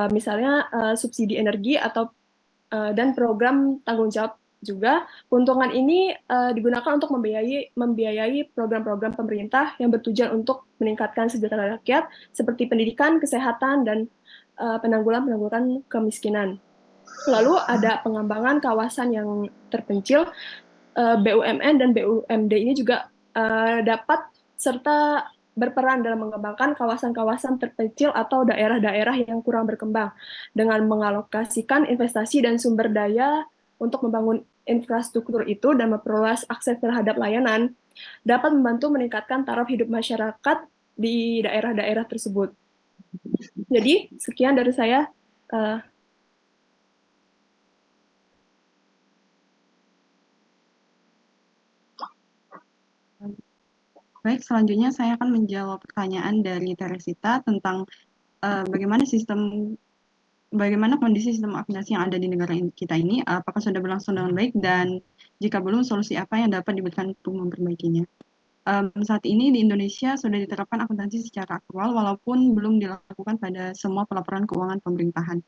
Misalnya subsidi energi atau dan program tanggung jawab juga. Keuntungan ini digunakan untuk membiayai program-program pemerintah yang bertujuan untuk meningkatkan kesejahteraan rakyat seperti pendidikan, kesehatan, dan penanggulangan kemiskinan. Lalu ada pengembangan kawasan yang terpencil. BUMN dan BUMD ini juga dapat serta berperan dalam mengembangkan kawasan-kawasan terpencil atau daerah-daerah yang kurang berkembang dengan mengalokasikan investasi dan sumber daya untuk membangun infrastruktur itu dan memperluas akses terhadap layanan, dapat membantu meningkatkan taraf hidup masyarakat di daerah-daerah tersebut. Jadi, sekian dari saya. Baik, selanjutnya saya akan menjawab pertanyaan dari Teresita tentang bagaimana kondisi sistem akuntansi yang ada di negara kita ini, apakah sudah berlangsung dengan baik, dan jika belum, solusi apa yang dapat diberikan untuk memperbaikinya. Saat ini di Indonesia sudah diterapkan akuntansi secara aktual, walaupun belum dilakukan pada semua pelaporan keuangan pemerintahan.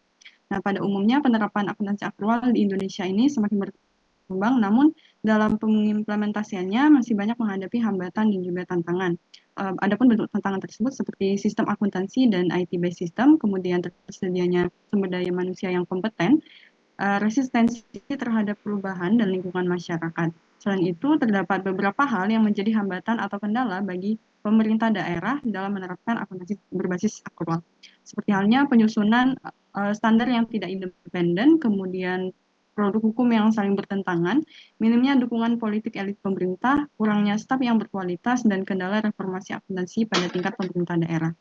Nah, pada umumnya penerapan akuntansi aktual di Indonesia ini semakin berkembang, namun dalam pengimplementasiannya masih banyak menghadapi hambatan dan juga tantangan. Adapun bentuk tantangan tersebut seperti sistem akuntansi dan IT-based system, kemudian tersedianya sumber daya manusia yang kompeten, resistensi terhadap perubahan dan lingkungan masyarakat. Selain itu, terdapat beberapa hal yang menjadi hambatan atau kendala bagi pemerintah daerah dalam menerapkan akuntansi berbasis aktual. Seperti halnya penyusunan standar yang tidak independen, kemudian produk hukum yang saling bertentangan, minimnya dukungan politik elit pemerintah, kurangnya staf yang berkualitas, dan kendala reformasi akuntansi pada tingkat pemerintah daerah.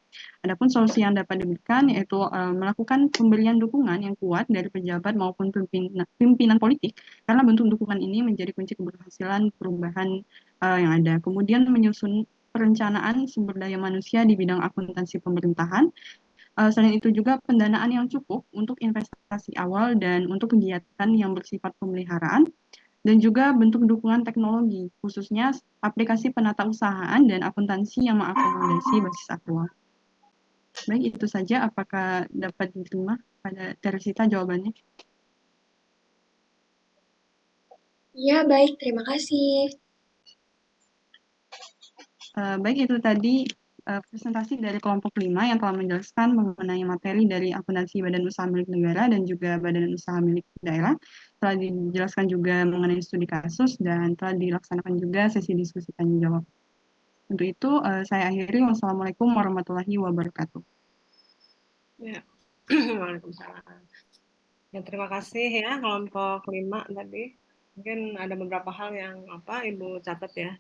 Adapun solusi yang dapat diberikan yaitu melakukan pemberian dukungan yang kuat dari pejabat maupun pimpinan politik, karena bentuk dukungan ini menjadi kunci keberhasilan perubahan yang ada. Kemudian menyusun perencanaan sumber daya manusia di bidang akuntansi pemerintahan. Selain itu juga pendanaan yang cukup untuk investasi awal dan untuk kegiatan yang bersifat pemeliharaan. dan juga bentuk dukungan teknologi, khususnya aplikasi penata usahaan dan akuntansi yang mengakomodasi basis aktual. Baik, itu saja. Apakah dapat diterima pada Teresita jawabannya? Ya, baik. Terima kasih. Baik, itu tadi presentasi dari kelompok 5 yang telah menjelaskan mengenai materi dari akuntansi badan usaha milik negara dan juga badan usaha milik daerah. Telah dijelaskan juga mengenai studi kasus dan telah dilaksanakan juga sesi diskusi tanya jawab. Untuk itu, saya akhiri. Wassalamualaikum warahmatullahi wabarakatuh. Ya. Waalaikumsalam. Ya, terima kasih ya kelompok 5 tadi. Mungkin ada beberapa hal yang Ibu catat ya.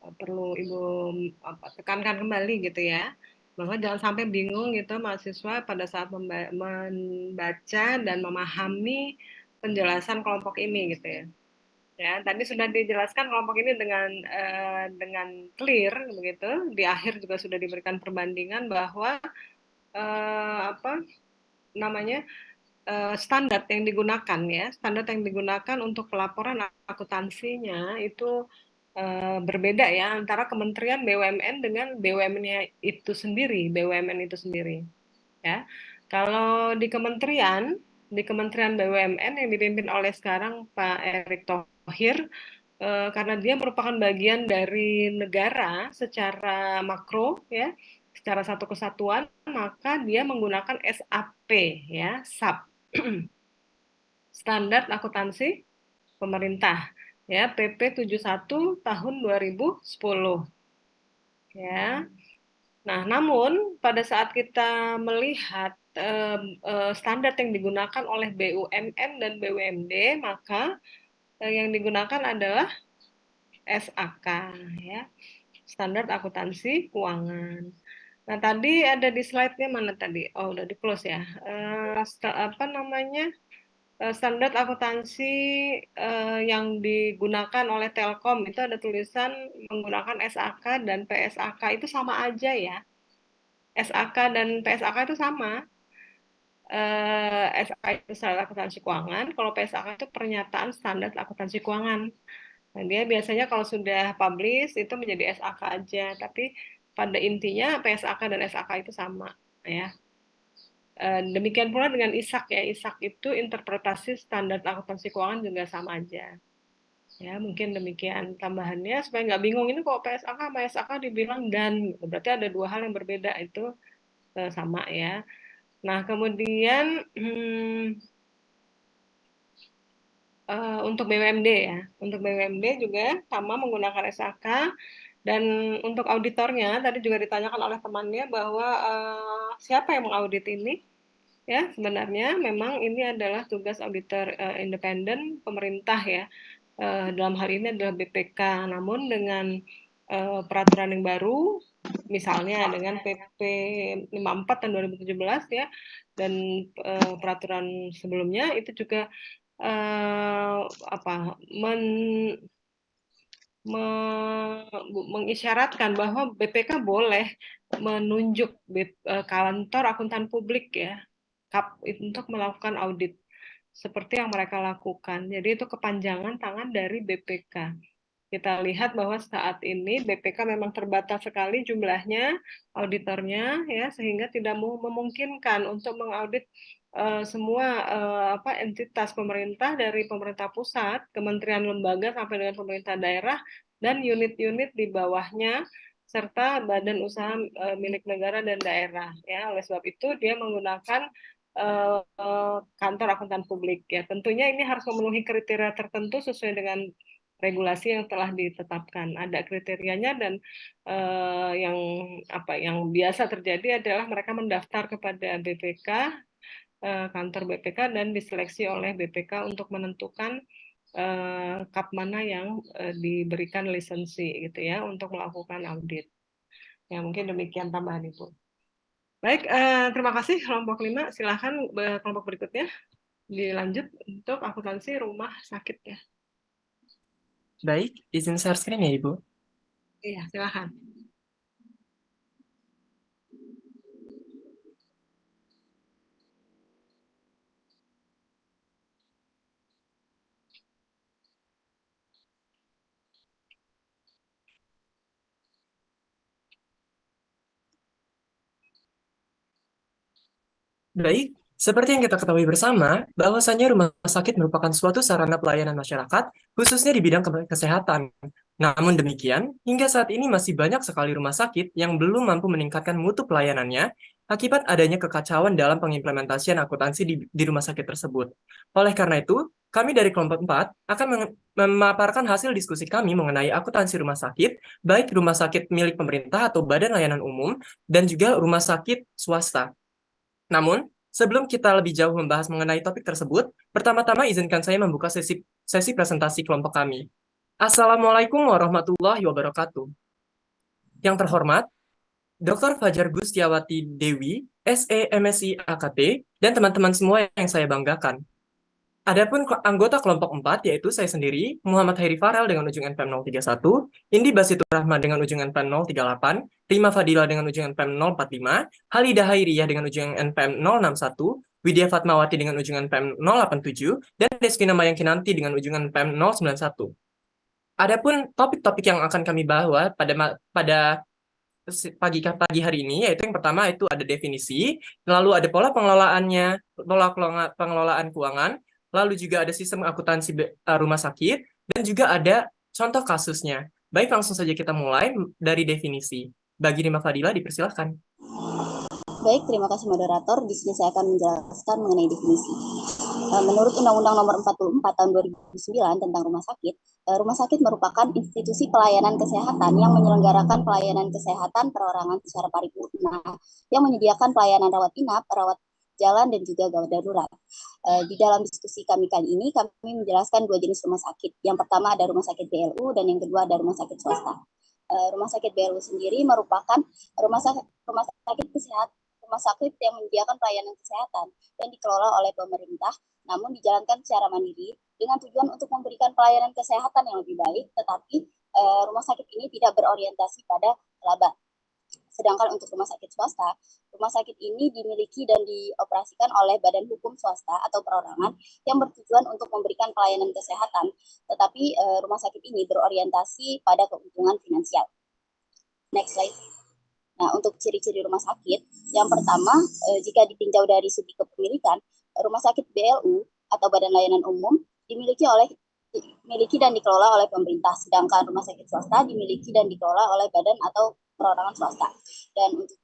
Perlu Ibu tekankan kembali gitu ya, bahwa jangan sampai bingung gitu mahasiswa pada saat membaca dan memahami penjelasan kelompok ini gitu ya. Ya, tadi sudah dijelaskan kelompok ini dengan clear begitu. Di akhir juga sudah diberikan perbandingan bahwa standar yang digunakan ya, standar yang digunakan untuk pelaporan akuntansinya itu berbeda ya antara Kementerian BUMN dengan BUMN itu sendiri, ya. Kalau di Kementerian BUMN yang dipimpin oleh sekarang Pak Erick Thohir, karena dia merupakan bagian dari negara secara makro ya, secara satu kesatuan, maka dia menggunakan SAP ya, SAP. Standar Akuntansi Pemerintah ya, PP 71 tahun 2010 ya. Nah, namun pada saat kita melihat standar yang digunakan oleh BUMN dan BUMD, maka yang digunakan adalah SAK ya, Standar Akuntansi Keuangan. Nah, tadi ada di slide-nya mana tadi? Oh, udah di close ya. Standar akuntansi yang digunakan oleh Telkom itu ada tulisan menggunakan SAK dan PSAK itu sama aja ya. SAK dan PSAK itu sama. SAK itu standar akuntansi keuangan, kalau PSAK itu pernyataan standar akuntansi keuangan. Nah, dia biasanya kalau sudah publish itu menjadi SAK aja, tapi pada intinya PSAK dan SAK itu sama ya. Demikian pula dengan ISAK ya. ISAK itu interpretasi standar akuntansi keuangan juga sama aja. Ya, mungkin demikian tambahannya supaya nggak bingung ini kok PSAK sama SAK dibilang dan berarti ada dua hal yang berbeda itu sama ya. Nah, kemudian untuk BUMD ya. Untuk BUMD juga sama menggunakan SAK. Dan untuk auditornya tadi juga ditanyakan oleh temannya bahwa siapa yang mengaudit ini? Ya, sebenarnya memang ini adalah tugas auditor independen pemerintah ya. Dalam hal ini adalah BPK. Namun dengan peraturan yang baru, misalnya dengan PP 54 tahun 2017 ya, dan peraturan sebelumnya itu juga mengisyaratkan bahwa BPK boleh menunjuk kantor akuntan publik ya, untuk melakukan audit seperti yang mereka lakukan. Jadi itu kepanjangan tangan dari BPK. Kita lihat bahwa saat ini BPK memang terbatas sekali jumlahnya auditornya ya, sehingga tidak memungkinkan untuk mengaudit semua entitas pemerintah dari pemerintah pusat, kementerian lembaga sampai dengan pemerintah daerah dan unit-unit di bawahnya serta badan usaha milik negara dan daerah ya. Oleh sebab itu dia menggunakan kantor akuntan publik ya. Tentunya ini harus memenuhi kriteria tertentu sesuai dengan regulasi yang telah ditetapkan. Ada kriterianya dan yang biasa terjadi adalah mereka mendaftar kepada BPK, kantor BPK, dan diseleksi oleh BPK untuk menentukan kap mana yang diberikan lisensi gitu ya untuk melakukan audit. Ya, mungkin demikian tambahan Ibu. Baik, terima kasih kelompok 5. Silakan kelompok berikutnya dilanjut untuk akuntansi rumah sakit ya. Baik, izin share screen ya Ibu. Iya, silakan. Baik, seperti yang kita ketahui bersama, bahwasannya rumah sakit merupakan suatu sarana pelayanan masyarakat, khususnya di bidang kesehatan. Namun demikian, hingga saat ini masih banyak sekali rumah sakit yang belum mampu meningkatkan mutu pelayanannya akibat adanya kekacauan dalam pengimplementasian akuntansi di rumah sakit tersebut. Oleh karena itu, kami dari kelompok 4 akan memaparkan hasil diskusi kami mengenai akuntansi rumah sakit, baik rumah sakit milik pemerintah atau badan layanan umum, dan juga rumah sakit swasta. Namun, sebelum kita lebih jauh membahas mengenai topik tersebut, pertama-tama izinkan saya membuka sesi presentasi kelompok kami. Assalamualaikum warahmatullahi wabarakatuh. Yang terhormat, Dr. Fajar Gustiawati Dewi, SE MSI AKT, dan teman-teman semua yang saya banggakan. Adapun anggota kelompok 4, yaitu saya sendiri, Muhammad Hairi Farel dengan ujung NPM 031, Indi Basitur Rahma dengan ujung NPM 038, Rima Fadila dengan ujung NPM 045, Halidah Hairiyah dengan ujung NPM 061, Widya Fatmawati dengan ujung NPM 087, dan Desvina Mayangkinanti dengan ujung NPM 091. Adapun topik-topik yang akan kami bawa pada pagi hari ini, yaitu yang pertama itu ada definisi, lalu ada pola pengelolaannya, pola pengelolaan keuangan, lalu juga ada sistem akuntansi rumah sakit, dan juga ada contoh kasusnya. Baik, langsung saja kita mulai dari definisi. Bagi Rima Fadila, dipersilahkan. Baik, terima kasih moderator. Di sini saya akan menjelaskan mengenai definisi. Menurut Undang-Undang Nomor 44 Tahun 2009 tentang rumah sakit merupakan institusi pelayanan kesehatan yang menyelenggarakan pelayanan kesehatan perorangan secara paripurna, yang menyediakan pelayanan rawat inap, rawat jalan, dan juga gawat darurat. Di dalam diskusi kami kali ini, kami menjelaskan dua jenis rumah sakit. Yang pertama ada rumah sakit BLU, dan yang kedua ada rumah sakit swasta. Rumah sakit BLU sendiri merupakan rumah sakit yang menyediakan pelayanan kesehatan dan dikelola oleh pemerintah, namun dijalankan secara mandiri dengan tujuan untuk memberikan pelayanan kesehatan yang lebih baik, tetapi rumah sakit ini tidak berorientasi pada laba. Sedangkan untuk rumah sakit swasta, rumah sakit ini dimiliki dan dioperasikan oleh badan hukum swasta atau perorangan yang bertujuan untuk memberikan pelayanan kesehatan, tetapi rumah sakit ini berorientasi pada keuntungan finansial. Next slide. Nah, untuk ciri-ciri rumah sakit, yang pertama, jika ditinjau dari segi kepemilikan, rumah sakit BLU atau Badan Layanan Umum dimiliki dan dikelola oleh pemerintah, sedangkan rumah sakit swasta dimiliki dan dikelola oleh badan atau perorangan swasta. Dan untuk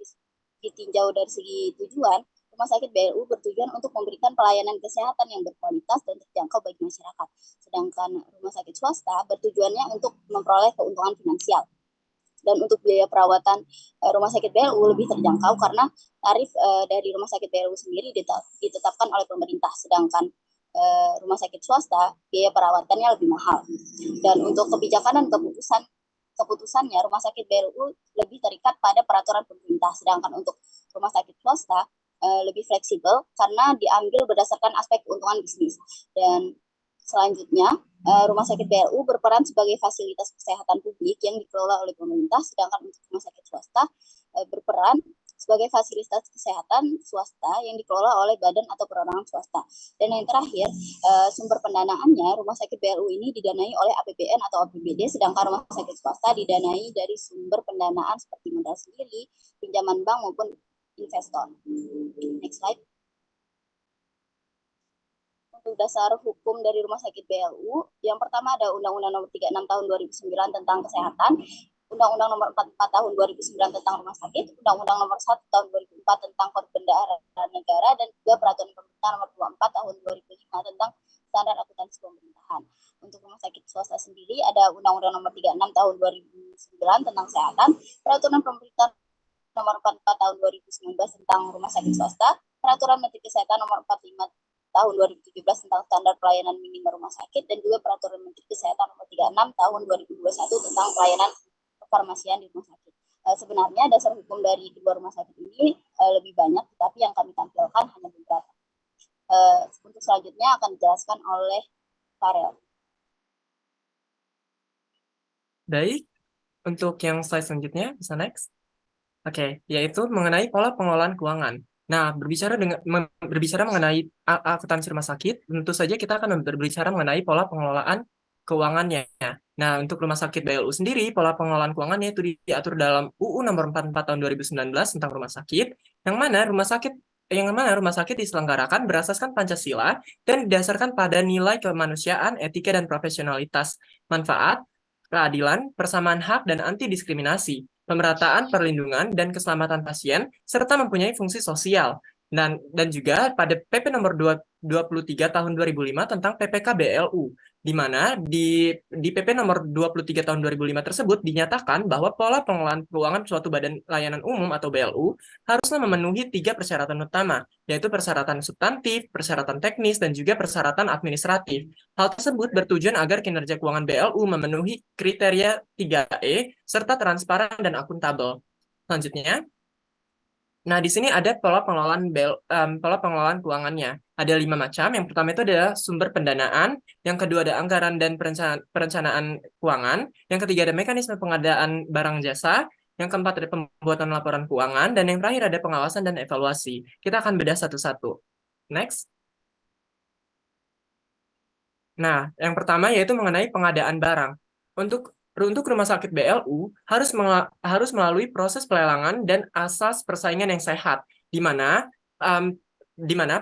ditinjau dari segi tujuan, rumah sakit BLU bertujuan untuk memberikan pelayanan kesehatan yang berkualitas dan terjangkau bagi masyarakat, sedangkan rumah sakit swasta bertujuannya untuk memperoleh keuntungan finansial. Dan untuk biaya perawatan rumah sakit BLU lebih terjangkau karena tarif dari rumah sakit BLU sendiri ditetapkan oleh pemerintah, sedangkan rumah sakit swasta biaya perawatannya lebih mahal. Dan untuk kebijakan dan keputusannya rumah sakit BLU lebih terikat pada peraturan pemerintah, sedangkan untuk rumah sakit swasta lebih fleksibel karena diambil berdasarkan aspek keuntungan bisnis. Dan selanjutnya, rumah sakit BLU berperan sebagai fasilitas kesehatan publik yang dikelola oleh pemerintah, sedangkan untuk rumah sakit swasta berperan sebagai fasilitas kesehatan swasta yang dikelola oleh badan atau perorangan swasta. Dan yang terakhir, sumber pendanaannya, rumah sakit BLU ini didanai oleh APBN atau APBD, sedangkan rumah sakit swasta didanai dari sumber pendanaan seperti modal sendiri, pinjaman bank maupun investor. Next slide. Untuk dasar hukum dari rumah sakit BLU, yang pertama ada Undang-Undang Nomor 36 Tahun 2009 tentang kesehatan, Undang-Undang Nomor 44 Tahun 2009 tentang rumah sakit, Undang-Undang Nomor 1 Tahun 2004 tentang Perbendaharaan Negara, dan juga Peraturan Pemerintah Nomor 24 Tahun 2005 tentang Standar Akuntansi Pemerintahan. Untuk rumah sakit swasta sendiri ada Undang-Undang Nomor 36 Tahun 2009 tentang kesehatan, Peraturan Pemerintah Nomor 44 Tahun 2019 tentang rumah sakit swasta, Peraturan Menteri Kesehatan Nomor 45 Tahun 2017 tentang standar pelayanan minimal rumah sakit, dan juga Peraturan Menteri Kesehatan Nomor 36 Tahun 2021 tentang pelayanan kefarmasian di rumah sakit. Sebenarnya dasar hukum dari kedua rumah sakit ini lebih banyak, tetapi yang kami tampilkan hanya beberapa. Untuk selanjutnya akan dijelaskan oleh Farel. Baik, untuk yang slide selanjutnya, bisa next. Oke, yaitu mengenai pola pengelolaan keuangan. Nah, berbicara mengenai akuntansi rumah sakit, tentu saja kita akan berbicara mengenai pola pengelolaan keuangannya. Nah, untuk rumah sakit BLU sendiri, pola pengelolaan keuangannya itu diatur dalam UU Nomor 44 Tahun 2019 tentang rumah sakit, yang mana rumah sakit yang mana rumah sakit diselenggarakan berasaskan Pancasila dan didasarkan pada nilai kemanusiaan, etika, dan profesionalitas, manfaat, keadilan, persamaan hak, dan anti diskriminasi, pemerataan, perlindungan, dan keselamatan pasien, serta mempunyai fungsi sosial. Dan juga pada PP nomor 23 tahun 2005 tentang PPK BLU, di mana di PP nomor 23 tahun 2005 tersebut dinyatakan bahwa pola pengelolaan keuangan suatu badan layanan umum atau BLU harusnya memenuhi 3 persyaratan utama, yaitu persyaratan substantif, persyaratan teknis, dan juga persyaratan administratif. Hal tersebut bertujuan agar kinerja keuangan BLU memenuhi kriteria 3E serta transparan dan akuntabel. Selanjutnya, nah, di sini ada pola pengelolaan keuangannya. Ada 5 macam. Yang pertama itu adalah sumber pendanaan. Yang kedua ada anggaran dan perencanaan keuangan. Yang ketiga ada mekanisme pengadaan barang jasa. Yang keempat ada pembuatan laporan keuangan. Dan yang terakhir ada pengawasan dan evaluasi. Kita akan bedah satu-satu. Next. Nah, yang pertama yaitu mengenai pengadaan barang. Untuk rumah sakit BLU harus melalui proses pelelangan dan asas persaingan yang sehat, di mana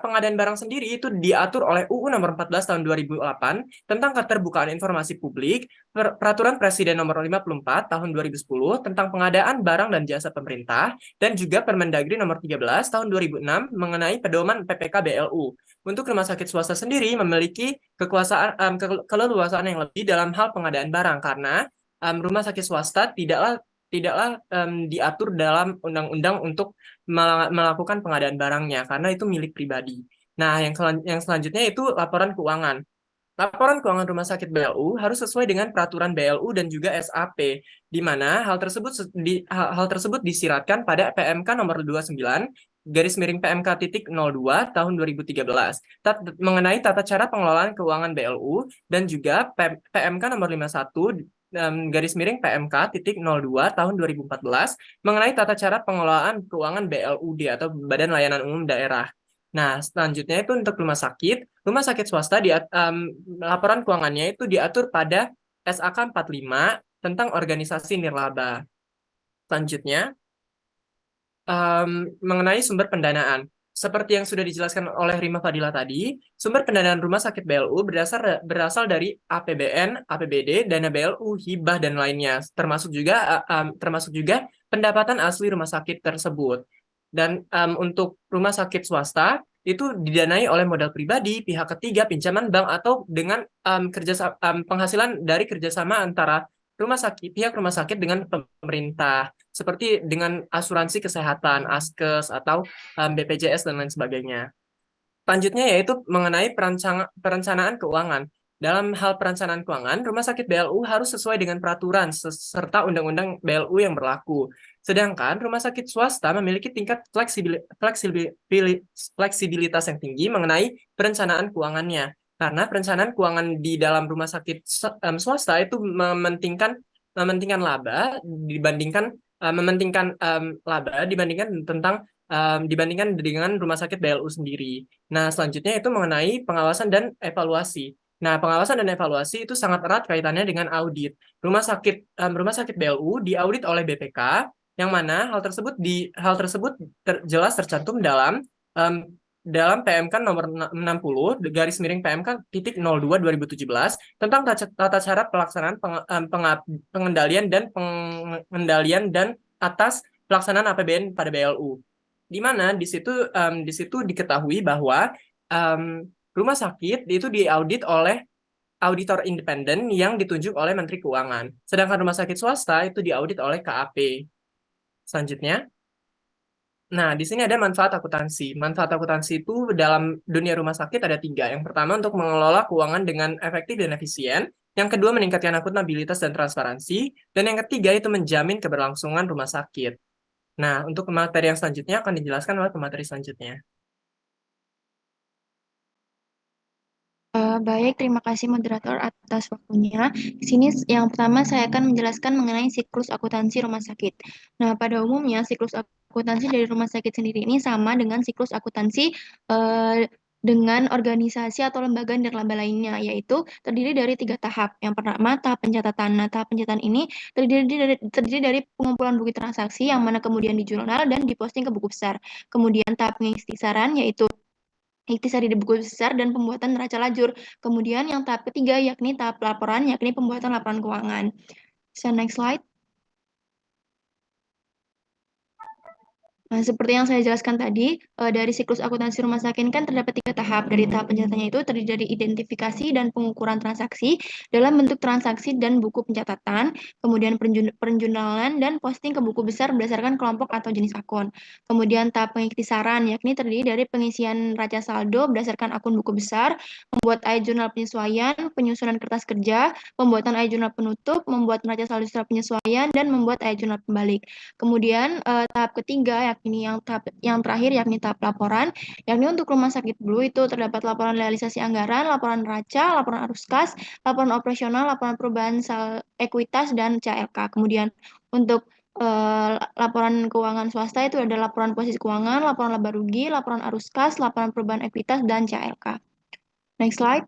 pengadaan barang sendiri itu diatur oleh UU Nomor 14 Tahun 2008 tentang keterbukaan informasi publik, Peraturan Presiden Nomor 54 Tahun 2010 tentang pengadaan barang dan jasa pemerintah, dan juga Permendagri Nomor 13 Tahun 2006 mengenai pedoman PPK BLU. Untuk rumah sakit swasta sendiri memiliki keleluasaan yang lebih dalam hal pengadaan barang karena rumah sakit swasta tidaklah diatur dalam undang-undang untuk melakukan pengadaan barangnya karena itu milik pribadi. Nah, yang selanjutnya itu laporan keuangan. Laporan keuangan rumah sakit BLU harus sesuai dengan peraturan BLU dan juga SAP, di mana hal tersebut disiratkan pada PMK nomor 29 /PMK.02 tahun 2013 mengenai tata cara pengelolaan keuangan BLU dan juga PMK nomor 51 /PMK.02 tahun 2014 mengenai tata cara pengelolaan keuangan BLUD atau Badan Layanan Umum Daerah. Nah, selanjutnya itu untuk rumah sakit swasta laporan keuangannya itu diatur pada SAK 45 tentang organisasi nirlaba. Selanjutnya, mengenai sumber pendanaan. Seperti yang sudah dijelaskan oleh Rima Fadila tadi, sumber pendanaan rumah sakit BLU berasal dari APBN, APBD, dana BLU, hibah, dan lainnya, termasuk juga pendapatan asli rumah sakit tersebut. Dan untuk rumah sakit swasta, itu didanai oleh modal pribadi, pihak ketiga, pinjaman bank, atau dengan penghasilan dari kerjasama antara pihak rumah sakit dengan pemerintah, seperti dengan asuransi kesehatan, ASKES, atau BPJS, dan lain sebagainya. Selanjutnya yaitu mengenai perencanaan keuangan. Dalam hal perencanaan keuangan, rumah sakit BLU harus sesuai dengan peraturan serta undang-undang BLU yang berlaku. Sedangkan rumah sakit swasta memiliki tingkat fleksibilitas yang tinggi mengenai perencanaan keuangannya. Karena perencanaan keuangan di dalam rumah sakit swasta itu mementingkan laba dibandingkan dibandingkan dengan rumah sakit BLU sendiri. Nah, selanjutnya itu mengenai pengawasan dan evaluasi. Nah, pengawasan dan evaluasi itu sangat erat kaitannya dengan audit. Rumah sakit BLU diaudit oleh BPK, yang mana hal tersebut jelas tercantum dalam PMK nomor 60 /PMK.02 2017 tentang tata cara pelaksanaan pengendalian dan atas pelaksanaan APBN pada BLU, di mana di situ diketahui bahwa rumah sakit itu diaudit oleh auditor independen yang ditunjuk oleh Menteri Keuangan, sedangkan rumah sakit swasta itu diaudit oleh KAP. Selanjutnya, nah di sini ada manfaat akuntansi. Manfaat akuntansi itu dalam dunia rumah sakit ada 3. Yang pertama untuk mengelola keuangan dengan efektif dan efisien. Yang kedua meningkatkan akuntabilitas dan transparansi. Dan yang ketiga itu menjamin keberlangsungan rumah sakit. Nah, untuk materi yang selanjutnya akan dijelaskan oleh pemateri selanjutnya. Baik, terima kasih moderator atas waktunya. Di sini yang pertama saya akan menjelaskan mengenai siklus akuntansi rumah sakit. Nah, pada umumnya siklus akuntansi dari rumah sakit sendiri ini sama dengan siklus akuntansi dengan organisasi atau lembaga nirlaba lainnya, yaitu terdiri dari 3 tahap. Yang pertama, tahap pencatatan. Nah, tahap pencatatan ini terdiri dari pengumpulan bukti transaksi yang mana kemudian dijurnal dan diposting ke buku besar. Kemudian tahap pengikhtisaran, yaitu ikhtisar di buku besar dan pembuatan neraca lajur. Kemudian yang tahap ketiga yakni tahap laporan, yakni pembuatan laporan keuangan. So, next slide. Nah, seperti yang saya jelaskan tadi, dari siklus akuntansi rumah sakit kan terdapat 3 tahap. Dari tahap pencatatannya itu terdiri dari identifikasi dan pengukuran transaksi dalam bentuk transaksi dan buku pencatatan, kemudian penjurnalan dan posting ke buku besar berdasarkan kelompok atau jenis akun. Kemudian tahap pengikhtisaran, yakni terdiri dari pengisian neraca saldo berdasarkan akun buku besar, membuat jurnal penyesuaian, penyusunan kertas kerja, pembuatan jurnal penutup, membuat neraca saldo setelah penyesuaian, dan membuat jurnal pembalik. Kemudian tahap ketiga yakni yang terakhir yakni tahap laporan, yakni untuk rumah sakit dulu itu terdapat laporan realisasi anggaran, laporan neraca, laporan arus kas, laporan operasional, laporan perubahan ekuitas dan CLK. Kemudian untuk laporan keuangan swasta itu ada laporan posisi keuangan, laporan laba rugi, laporan arus kas, laporan perubahan ekuitas dan CLK. Next slide.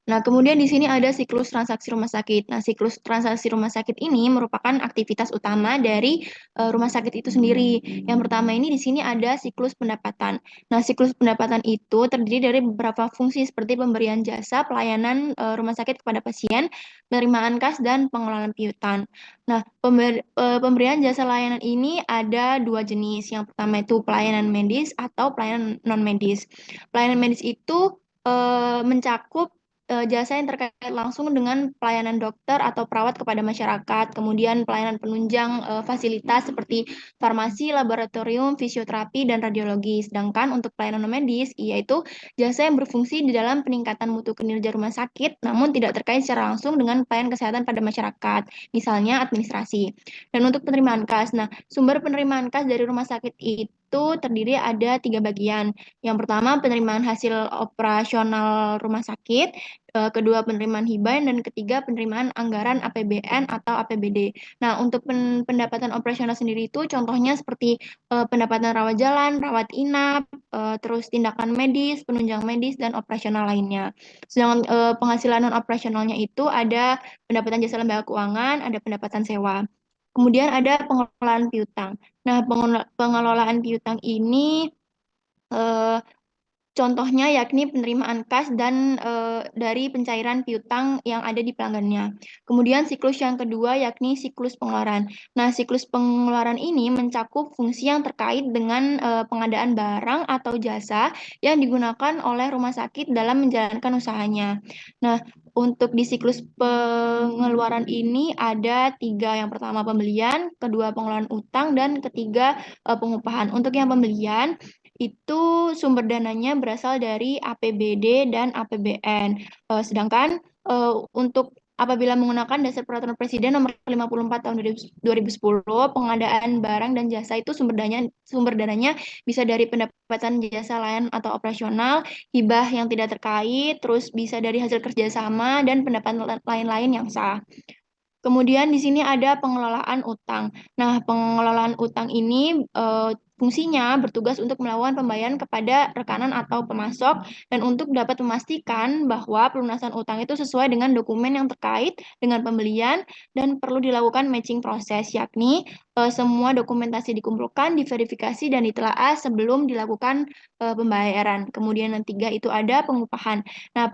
Nah, kemudian di sini ada siklus transaksi rumah sakit. Nah, siklus transaksi rumah sakit ini merupakan aktivitas utama dari rumah sakit itu sendiri. Yang pertama ini di sini ada siklus pendapatan. Nah, siklus pendapatan itu terdiri dari beberapa fungsi seperti pemberian jasa, pelayanan rumah sakit kepada pasien, penerimaan kas, dan pengelolaan piutang. Nah, pemberian jasa layanan ini ada 2 jenis. Yang pertama itu pelayanan medis atau pelayanan non-medis. Pelayanan medis itu mencakup jasa yang terkait langsung dengan pelayanan dokter atau perawat kepada masyarakat, kemudian pelayanan penunjang fasilitas seperti farmasi, laboratorium, fisioterapi, dan radiologi. Sedangkan untuk pelayanan non-medis, yaitu jasa yang berfungsi di dalam peningkatan mutu kinerja rumah sakit, namun tidak terkait secara langsung dengan pelayanan kesehatan pada masyarakat, misalnya administrasi. Dan untuk penerimaan kas, nah sumber penerimaan kas dari rumah sakit itu terdiri ada 3 bagian. Yang pertama, penerimaan hasil operasional rumah sakit, kedua penerimaan hibah, dan ketiga penerimaan anggaran APBN atau APBD. Nah, untuk pendapatan operasional sendiri itu contohnya seperti pendapatan rawat jalan, rawat inap, terus tindakan medis, penunjang medis, dan operasional lainnya. Sedangkan penghasilan non operasionalnya itu ada pendapatan jasa lembaga keuangan, ada pendapatan sewa. Kemudian ada pengelolaan piutang. Nah, pengelolaan piutang ini contohnya yakni penerimaan kas dan dari pencairan piutang yang ada di pelanggannya. Kemudian siklus yang kedua yakni siklus pengeluaran. Nah, siklus pengeluaran ini mencakup fungsi yang terkait dengan pengadaan barang atau jasa yang digunakan oleh rumah sakit dalam menjalankan usahanya. Nah, untuk di siklus pengeluaran ini ada 3. Yang pertama pembelian, kedua pengelolaan utang, dan ketiga pengupahan. Untuk yang pembelian, itu sumber dananya berasal dari APBD dan APBN. Sedangkan untuk apabila menggunakan dasar peraturan Presiden nomor 54 tahun 2010, pengadaan barang dan jasa itu sumber dananya bisa dari pendapatan jasa layanan atau operasional, hibah yang tidak terkait, terus bisa dari hasil kerjasama, dan pendapatan lain-lain yang sah. Kemudian di sini ada pengelolaan utang. Nah, pengelolaan utang ini fungsinya bertugas untuk melakukan pembayaran kepada rekanan atau pemasok dan untuk dapat memastikan bahwa pelunasan utang itu sesuai dengan dokumen yang terkait dengan pembelian dan perlu dilakukan matching proses, yakni semua dokumentasi dikumpulkan, diverifikasi, dan ditelaah sebelum dilakukan pembayaran. Kemudian yang 3 itu ada pengupahan. Nah,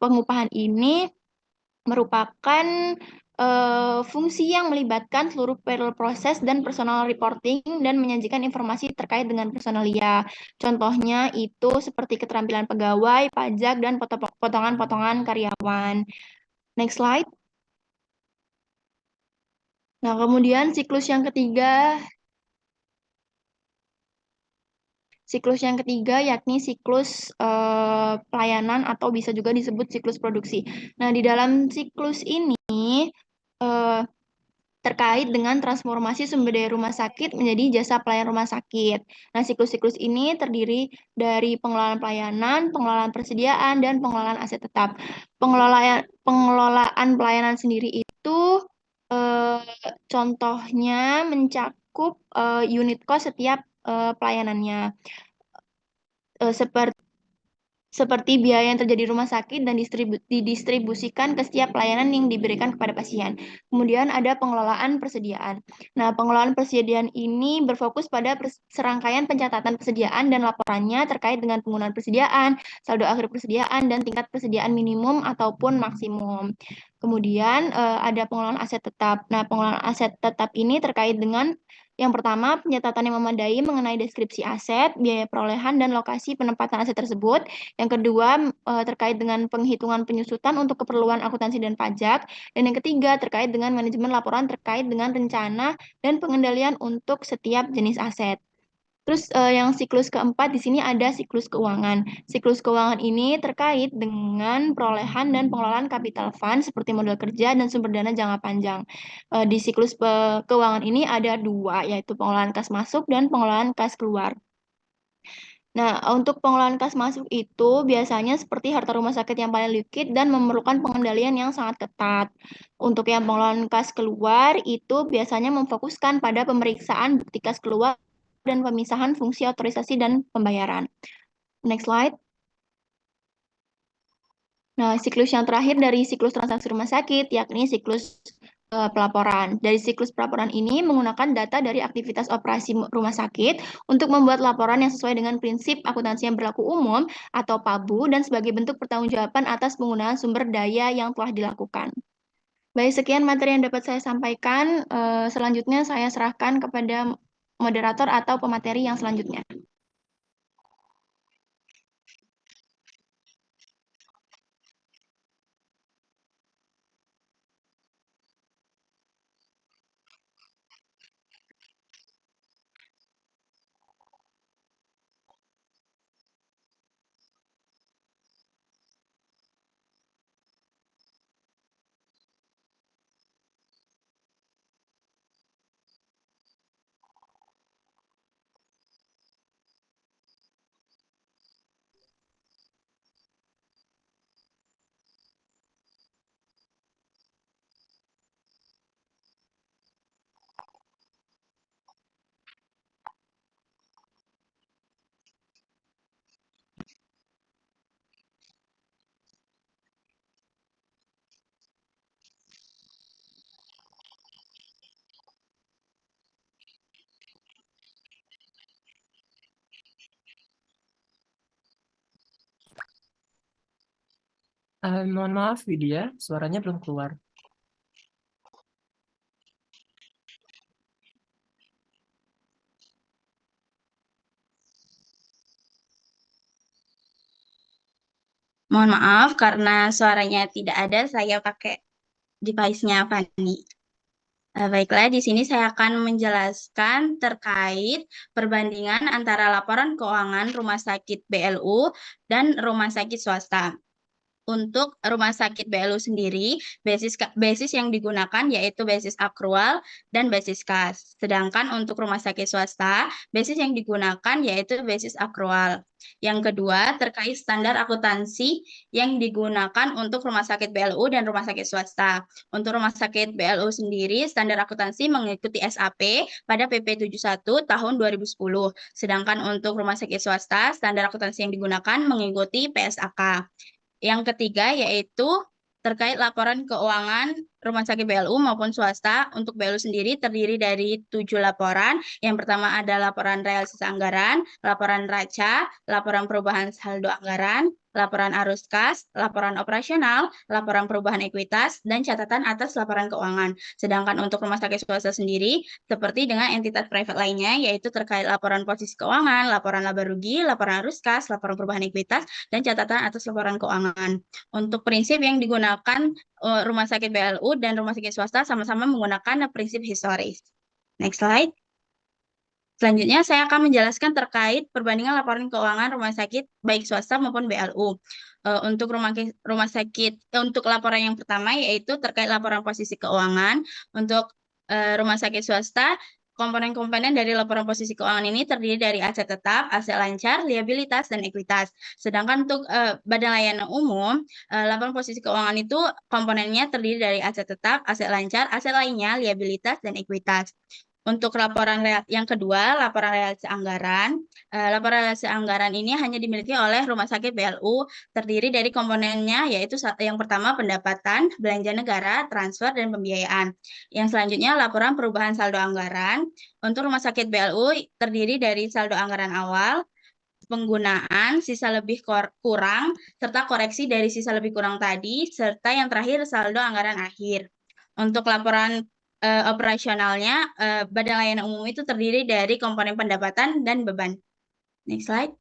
pengupahan ini merupakan fungsi yang melibatkan seluruh payroll proses dan personal reporting dan menyajikan informasi terkait dengan personalia. Contohnya itu seperti keterampilan pegawai, pajak, dan potongan-potongan karyawan. Next slide. Nah, kemudian siklus yang ketiga yakni siklus pelayanan atau bisa juga disebut siklus produksi. Nah, di dalam siklus ini terkait dengan transformasi sumber daya rumah sakit menjadi jasa pelayanan rumah sakit. Nah, siklus-siklus ini terdiri dari pengelolaan pelayanan, pengelolaan persediaan, dan pengelolaan aset tetap. Pengelolaan pelayanan sendiri itu contohnya mencakup unit cost setiap pelayanannya. seperti biaya yang terjadi di rumah sakit dan didistribusikan ke setiap pelayanan yang diberikan kepada pasien. Kemudian ada pengelolaan persediaan. Nah, pengelolaan persediaan ini berfokus pada serangkaian pencatatan persediaan dan laporannya terkait dengan penggunaan persediaan, saldo akhir persediaan, dan tingkat persediaan minimum ataupun maksimum. Kemudian ada pengelolaan aset tetap. Nah, pengelolaan aset tetap ini terkait dengan yang pertama, pencatatan yang memadai mengenai deskripsi aset, biaya perolehan, dan lokasi penempatan aset tersebut. Yang kedua, terkait dengan penghitungan penyusutan untuk keperluan akuntansi dan pajak. Dan yang ketiga, terkait dengan manajemen laporan terkait dengan rencana dan pengendalian untuk setiap jenis aset. Terus yang siklus keempat di sini ada siklus keuangan. Siklus keuangan ini terkait dengan perolehan dan pengelolaan capital fund seperti modal kerja dan sumber dana jangka panjang. Di siklus keuangan ini ada dua, yaitu pengelolaan kas masuk dan pengelolaan kas keluar. Nah, untuk pengelolaan kas masuk itu biasanya seperti harta rumah sakit yang paling liquid dan memerlukan pengendalian yang sangat ketat. Untuk yang pengelolaan kas keluar itu biasanya memfokuskan pada pemeriksaan bukti kas keluar dan pemisahan fungsi otorisasi dan pembayaran. Next slide. Nah, siklus yang terakhir dari siklus transaksi rumah sakit, yakni siklus pelaporan. Dari siklus pelaporan ini menggunakan data dari aktivitas operasi rumah sakit untuk membuat laporan yang sesuai dengan prinsip akuntansi yang berlaku umum atau PABU dan sebagai bentuk pertanggungjawaban atas penggunaan sumber daya yang telah dilakukan. Baik, sekian materi yang dapat saya sampaikan. Selanjutnya saya serahkan kepada moderator atau pemateri yang selanjutnya. Mohon maaf, Widya, suaranya belum keluar. Mohon maaf karena suaranya tidak ada, saya pakai device-nya Fani. Baiklah, di sini saya akan menjelaskan terkait perbandingan antara laporan keuangan rumah sakit BLU dan rumah sakit swasta. Untuk rumah sakit BLU sendiri, basis yang digunakan yaitu basis akrual dan basis kas. Sedangkan untuk rumah sakit swasta, basis yang digunakan yaitu basis akrual. Yang kedua, terkait standar akuntansi yang digunakan untuk rumah sakit BLU dan rumah sakit swasta. Untuk rumah sakit BLU sendiri, standar akuntansi mengikuti SAP pada PP 71 tahun 2010. Sedangkan untuk rumah sakit swasta, standar akuntansi yang digunakan mengikuti PSAK. Yang ketiga yaitu terkait laporan keuangan rumah sakit BLU maupun swasta. Untuk BLU sendiri terdiri dari 7 laporan. Yang pertama ada laporan realisasi anggaran, laporan neraca, laporan perubahan saldo anggaran, laporan arus kas, laporan operasional, laporan perubahan ekuitas, dan catatan atas laporan keuangan. Sedangkan untuk rumah sakit swasta sendiri, seperti dengan entitas private lainnya, yaitu terkait laporan posisi keuangan, laporan laba rugi, laporan arus kas, laporan perubahan ekuitas, dan catatan atas laporan keuangan. Untuk prinsip yang digunakan rumah sakit BLU dan rumah sakit swasta sama-sama menggunakan prinsip historis. Next slide. Selanjutnya, saya akan menjelaskan terkait perbandingan laporan keuangan rumah sakit baik swasta maupun BLU. Untuk rumah sakit, untuk laporan yang pertama yaitu terkait laporan posisi keuangan. Untuk rumah sakit swasta, komponen-komponen dari laporan posisi keuangan ini terdiri dari aset tetap, aset lancar, liabilitas, dan ekuitas. Sedangkan untuk Badan Layanan Umum, laporan posisi keuangan itu komponennya terdiri dari aset tetap, aset lancar, aset lainnya, liabilitas, dan ekuitas. Untuk laporan yang kedua, laporan realisasi anggaran. Laporan realisasi anggaran ini hanya dimiliki oleh Rumah Sakit BLU, terdiri dari komponennya yaitu yang pertama pendapatan, belanja negara, transfer, dan pembiayaan. Yang selanjutnya laporan perubahan saldo anggaran. Untuk Rumah Sakit BLU terdiri dari saldo anggaran awal, penggunaan, sisa lebih kurang, serta koreksi dari sisa lebih kurang tadi, serta yang terakhir saldo anggaran akhir. Untuk laporan operasionalnya, Badan Layanan Umum itu terdiri dari komponen pendapatan dan beban. Next slide.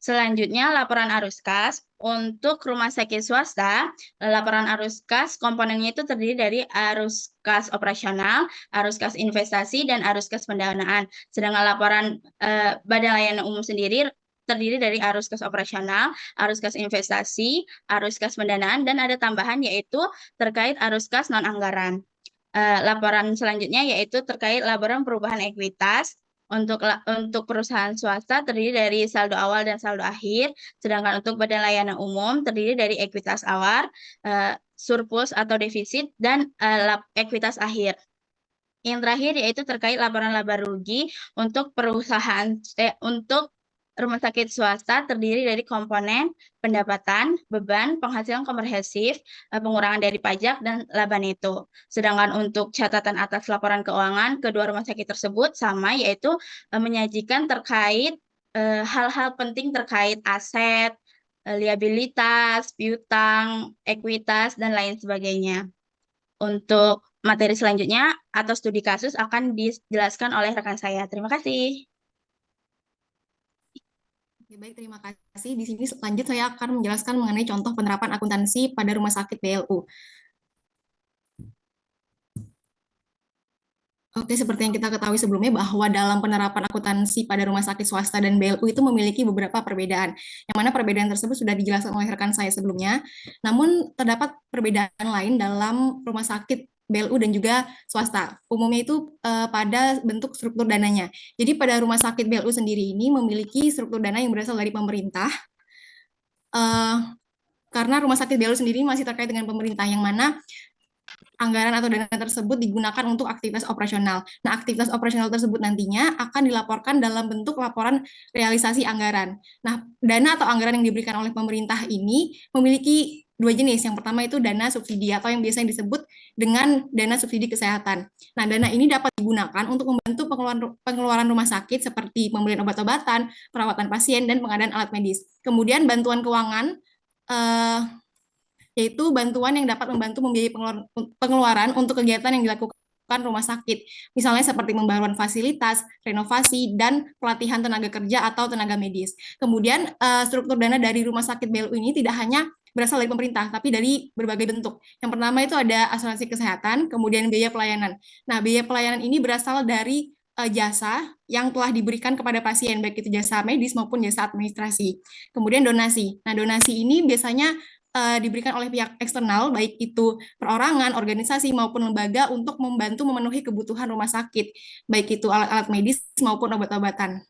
Selanjutnya, laporan arus kas. Untuk rumah sakit swasta, laporan arus kas komponennya itu terdiri dari arus kas operasional, arus kas investasi, dan arus kas pendanaan. Sedangkan laporan Badan Layanan Umum sendiri terdiri dari arus kas operasional, arus kas investasi, arus kas pendanaan, dan ada tambahan yaitu terkait arus kas non-anggaran. Laporan selanjutnya yaitu terkait laporan perubahan ekuitas. Untuk perusahaan swasta terdiri dari saldo awal dan saldo akhir, sedangkan untuk Badan Layanan Umum terdiri dari ekuitas awal, surplus atau defisit, dan ekuitas akhir. Yang terakhir yaitu terkait laporan laba rugi untuk perusahaan untuk rumah sakit swasta terdiri dari komponen pendapatan, beban, penghasilan komprehensif, pengurangan dari pajak, dan laba neto. Sedangkan untuk catatan atas laporan keuangan kedua rumah sakit tersebut sama, yaitu menyajikan terkait hal-hal penting terkait aset, liabilitas, piutang, ekuitas, dan lain sebagainya. Untuk materi selanjutnya atau studi kasus akan dijelaskan oleh rekan saya. Terima kasih. Oke, baik, terima kasih. Di sini lanjut saya akan menjelaskan mengenai contoh penerapan akuntansi pada rumah sakit BLU. Oke, seperti yang kita ketahui sebelumnya bahwa dalam penerapan akuntansi pada rumah sakit swasta dan BLU itu memiliki beberapa perbedaan, yang mana perbedaan tersebut sudah dijelaskan oleh rekan saya sebelumnya. Namun terdapat perbedaan lain dalam rumah sakit BLU dan juga swasta. Umumnya itu pada bentuk struktur dananya. Jadi pada rumah sakit BLU sendiri ini memiliki struktur dana yang berasal dari pemerintah, karena rumah sakit BLU sendiri masih terkait dengan pemerintah, yang mana anggaran atau dana tersebut digunakan untuk aktivitas operasional. Nah, aktivitas operasional tersebut nantinya akan dilaporkan dalam bentuk laporan realisasi anggaran. Nah, dana atau anggaran yang diberikan oleh pemerintah ini memiliki dua jenis. Yang pertama itu dana subsidi atau yang biasanya disebut dengan dana subsidi kesehatan. Nah, dana ini dapat digunakan untuk membantu pengeluaran rumah sakit seperti pembelian obat-obatan, perawatan pasien, dan pengadaan alat medis. Kemudian bantuan keuangan yaitu bantuan yang dapat membantu membiayai pengeluaran untuk kegiatan yang dilakukan rumah sakit, misalnya seperti pembaruan fasilitas, renovasi, dan pelatihan tenaga kerja atau tenaga medis. Kemudian struktur dana dari rumah sakit BLU ini tidak hanya berasal dari pemerintah, tapi dari berbagai bentuk. Yang pertama itu ada asuransi kesehatan, kemudian biaya pelayanan. Nah, biaya pelayanan ini berasal dari jasa yang telah diberikan kepada pasien, baik itu jasa medis maupun jasa administrasi. Kemudian donasi. Nah, donasi ini biasanya diberikan oleh pihak eksternal, baik itu perorangan, organisasi, maupun lembaga untuk membantu memenuhi kebutuhan rumah sakit, baik itu alat-alat medis maupun obat-obatan.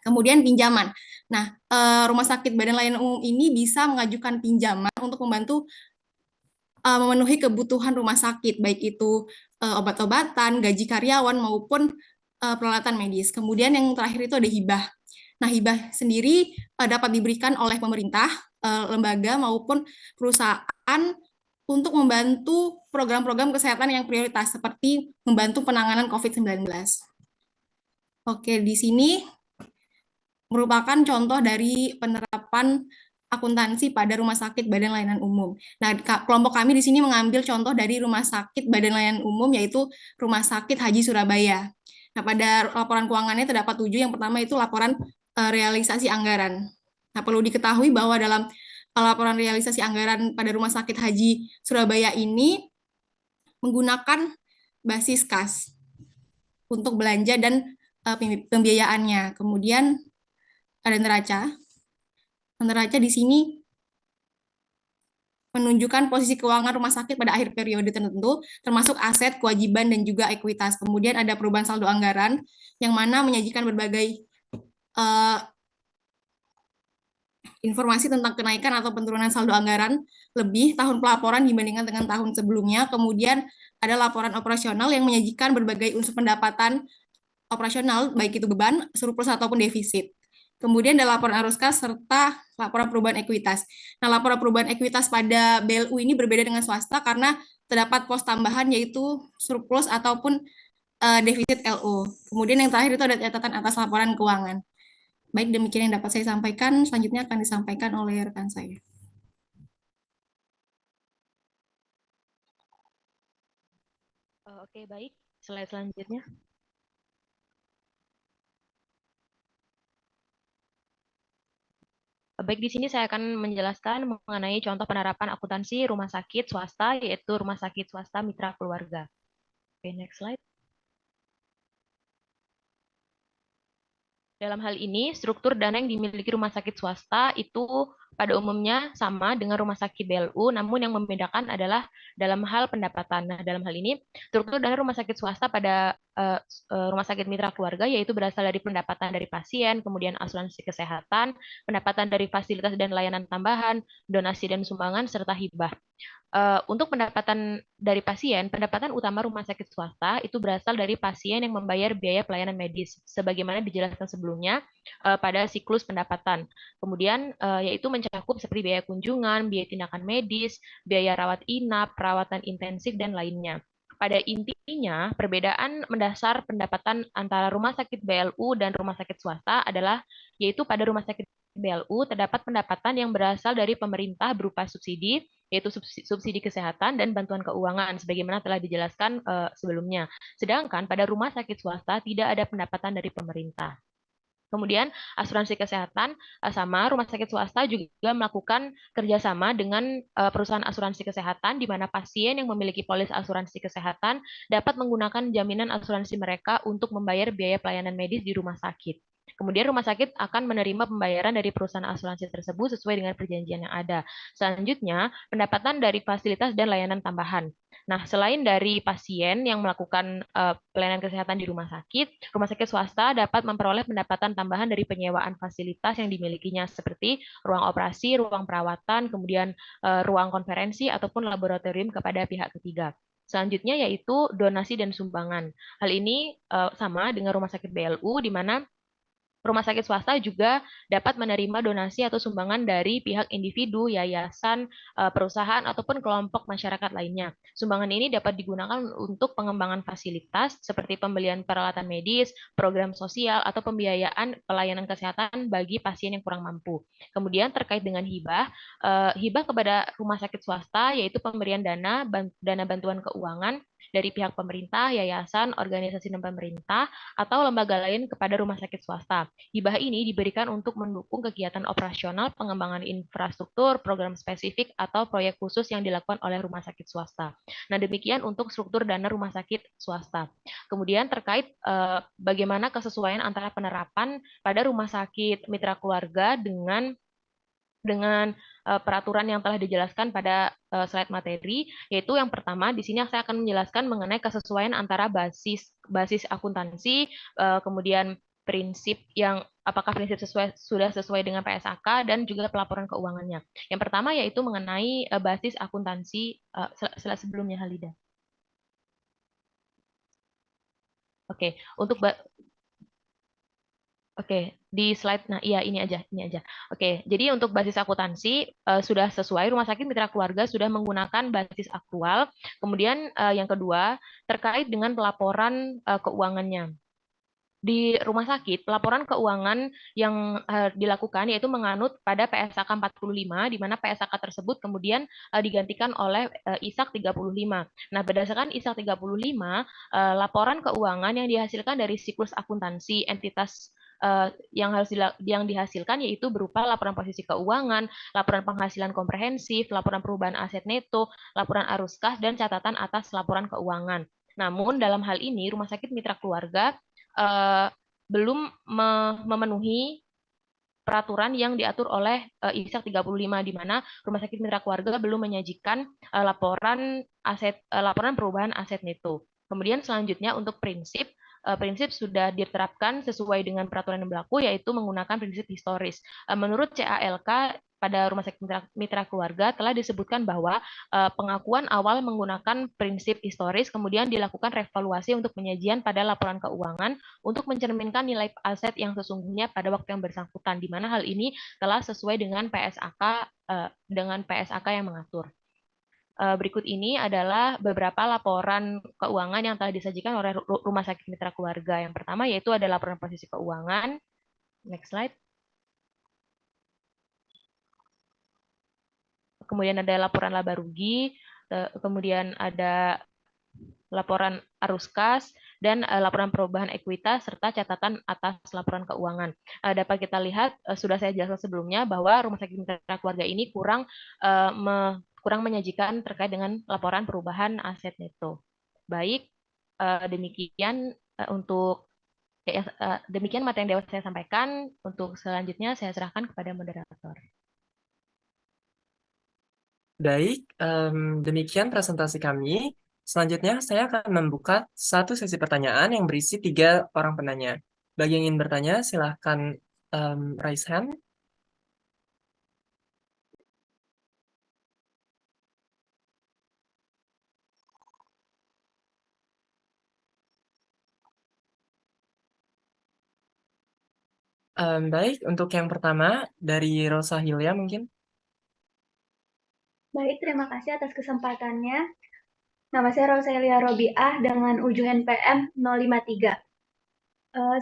Kemudian pinjaman. Nah, rumah sakit Badan Layanan Umum ini bisa mengajukan pinjaman untuk membantu memenuhi kebutuhan rumah sakit, baik itu obat-obatan, gaji karyawan, maupun peralatan medis. Kemudian yang terakhir itu ada hibah. Nah, hibah sendiri dapat diberikan oleh pemerintah, lembaga maupun perusahaan untuk membantu program-program kesehatan yang prioritas seperti membantu penanganan COVID-19. Oke, di sini merupakan contoh dari penerapan akuntansi pada rumah sakit Badan Layanan Umum. Nah, kelompok kami di sini mengambil contoh dari rumah sakit Badan Layanan Umum, yaitu Rumah Sakit Haji Surabaya. Nah, pada laporan keuangannya terdapat 7. Yang pertama itu laporan realisasi anggaran. Nah, perlu diketahui bahwa dalam laporan realisasi anggaran pada Rumah Sakit Haji Surabaya ini menggunakan basis kas untuk belanja dan pembiayaannya. Kemudian ada neraca. Neraca di sini menunjukkan posisi keuangan rumah sakit pada akhir periode tertentu, termasuk aset, kewajiban, dan juga ekuitas. Kemudian ada perubahan saldo anggaran, yang mana menyajikan berbagai informasi tentang kenaikan atau penurunan saldo anggaran lebih tahun pelaporan dibandingkan dengan tahun sebelumnya. Kemudian ada laporan operasional yang menyajikan berbagai unsur pendapatan operasional, baik itu beban, surplus ataupun defisit. Kemudian ada laporan arus kas serta laporan perubahan ekuitas. Nah, laporan perubahan ekuitas pada BLU ini berbeda dengan swasta karena terdapat pos tambahan yaitu surplus ataupun defisit LO. Kemudian yang terakhir itu ada catatan atas laporan keuangan. Baik, demikian yang dapat saya sampaikan. Selanjutnya akan disampaikan oleh rekan saya. Oke, baik. Slide selanjutnya. Baik, di sini saya akan menjelaskan mengenai contoh penerapan akuntansi rumah sakit swasta, yaitu rumah sakit swasta mitra keluarga. Oke, next slide. Dalam hal ini, struktur dana yang dimiliki rumah sakit swasta itu pada umumnya sama dengan rumah sakit BLU, namun yang membedakan adalah dalam hal pendapatan. Nah, dalam hal ini, struktur dana rumah sakit swasta pada rumah sakit mitra keluarga yaitu berasal dari pendapatan dari pasien, kemudian asuransi kesehatan, pendapatan dari fasilitas dan layanan tambahan, donasi dan sumbangan, serta hibah. Untuk pendapatan dari pasien, pendapatan utama rumah sakit swasta itu berasal dari pasien yang membayar biaya pelayanan medis, sebagaimana dijelaskan sebelumnya pada siklus pendapatan. Kemudian yaitu mencakup seperti biaya kunjungan, biaya tindakan medis, biaya rawat inap, perawatan intensif, dan lainnya. Pada intinya, perbedaan mendasar pendapatan antara rumah sakit BLU dan rumah sakit swasta adalah yaitu pada rumah sakit BLU terdapat pendapatan yang berasal dari pemerintah berupa subsidi, yaitu subsidi kesehatan dan bantuan keuangan, sebagaimana telah dijelaskan sebelumnya. Sedangkan pada rumah sakit swasta tidak ada pendapatan dari pemerintah. Kemudian asuransi kesehatan sama rumah sakit swasta juga melakukan kerjasama dengan perusahaan asuransi kesehatan di mana pasien yang memiliki polis asuransi kesehatan dapat menggunakan jaminan asuransi mereka untuk membayar biaya pelayanan medis di rumah sakit. Kemudian rumah sakit akan menerima pembayaran dari perusahaan asuransi tersebut sesuai dengan perjanjian yang ada. Selanjutnya, pendapatan dari fasilitas dan layanan tambahan. Nah, selain dari pasien yang melakukan pelayanan kesehatan di rumah sakit swasta dapat memperoleh pendapatan tambahan dari penyewaan fasilitas yang dimilikinya seperti ruang operasi, ruang perawatan, kemudian ruang konferensi ataupun laboratorium kepada pihak ketiga. Selanjutnya yaitu donasi dan sumbangan. Hal ini sama dengan rumah sakit BLU di mana rumah sakit swasta juga dapat menerima donasi atau sumbangan dari pihak individu, yayasan, perusahaan, ataupun kelompok masyarakat lainnya. Sumbangan ini dapat digunakan untuk pengembangan fasilitas seperti pembelian peralatan medis, program sosial, atau pembiayaan pelayanan kesehatan bagi pasien yang kurang mampu. Kemudian terkait dengan hibah, hibah kepada rumah sakit swasta yaitu pemberian dana bantuan keuangan dari pihak pemerintah, yayasan, organisasi non pemerintah, atau lembaga lain kepada rumah sakit swasta. Hibah ini diberikan untuk mendukung kegiatan operasional, pengembangan infrastruktur, program spesifik, atau proyek khusus yang dilakukan oleh rumah sakit swasta. Nah, demikian untuk struktur dana rumah sakit swasta. Kemudian terkait bagaimana kesesuaian antara penerapan pada rumah sakit mitra keluarga dengan peraturan yang telah dijelaskan pada slide materi, yaitu yang pertama di sini saya akan menjelaskan mengenai kesesuaian antara basis akuntansi, kemudian prinsip yang apakah prinsip sudah sesuai dengan PSAK dan juga pelaporan keuangannya. Yang pertama yaitu mengenai basis akuntansi sebelumnya Halida. Oke, Oke, di slide, nah iya ini aja. Oke, jadi untuk basis akuntansi sudah sesuai, rumah sakit mitra keluarga sudah menggunakan basis aktual. Kemudian yang kedua, terkait dengan pelaporan keuangannya. Di rumah sakit, pelaporan keuangan yang dilakukan yaitu menganut pada PSAK 45, di mana PSAK tersebut kemudian digantikan oleh ISAK 35. Nah, berdasarkan ISAK 35, laporan keuangan yang dihasilkan dari siklus akuntansi entitas yang dihasilkan yaitu berupa laporan posisi keuangan, laporan penghasilan komprehensif, laporan perubahan aset neto, laporan arus kas, dan catatan atas laporan keuangan. Namun dalam hal ini rumah sakit mitra keluarga belum memenuhi peraturan yang diatur oleh ISAK 35 di mana rumah sakit mitra keluarga belum menyajikan laporan perubahan aset neto. Kemudian selanjutnya untuk prinsip prinsip sudah diterapkan sesuai dengan peraturan yang berlaku, yaitu menggunakan prinsip historis. Menurut CALK, pada Rumah Sakit Mitra Keluarga telah disebutkan bahwa pengakuan awal menggunakan prinsip historis, kemudian dilakukan revaluasi untuk penyajian pada laporan keuangan untuk mencerminkan nilai aset yang sesungguhnya pada waktu yang bersangkutan, di mana hal ini telah sesuai dengan PSAK yang mengatur. Berikut ini adalah beberapa laporan keuangan yang telah disajikan oleh Rumah Sakit Mitra Keluarga. Yang pertama yaitu ada laporan posisi keuangan. Next slide. Kemudian ada laporan laba rugi, kemudian ada laporan arus kas, dan laporan perubahan ekuitas, serta catatan atas laporan keuangan. Dapat kita lihat, sudah saya jelaskan sebelumnya, bahwa Rumah Sakit Mitra Keluarga ini kurang menyajikan terkait dengan laporan perubahan aset neto. Baik, demikian demikian materi yang dapat saya sampaikan. Untuk selanjutnya saya serahkan kepada moderator. Baik, demikian presentasi kami. Selanjutnya, saya akan membuka satu sesi pertanyaan yang berisi 3 orang penanya. Bagi yang ingin bertanya, silahkan raise hand. Baik, untuk yang pertama, dari Rosa Hilya mungkin. Baik, terima kasih atas kesempatannya. Nama saya Roselia Robiah dengan ujung NPM 053.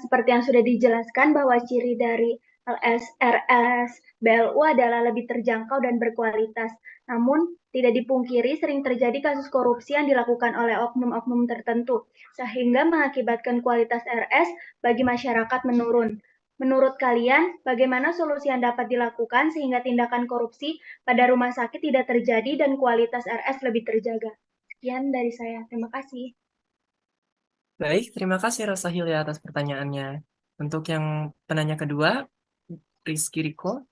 Seperti yang sudah dijelaskan bahwa ciri dari LSRS BLU adalah lebih terjangkau dan berkualitas. Namun, tidak dipungkiri sering terjadi kasus korupsi yang dilakukan oleh oknum-oknum tertentu, sehingga mengakibatkan kualitas RS bagi masyarakat menurun. Menurut kalian, bagaimana solusi yang dapat dilakukan sehingga tindakan korupsi pada rumah sakit tidak terjadi dan kualitas RS lebih terjaga? Sekian dari saya. Terima kasih. Baik, terima kasih Rosa Hilya atas pertanyaannya. Untuk yang penanya kedua, Rizky Riko.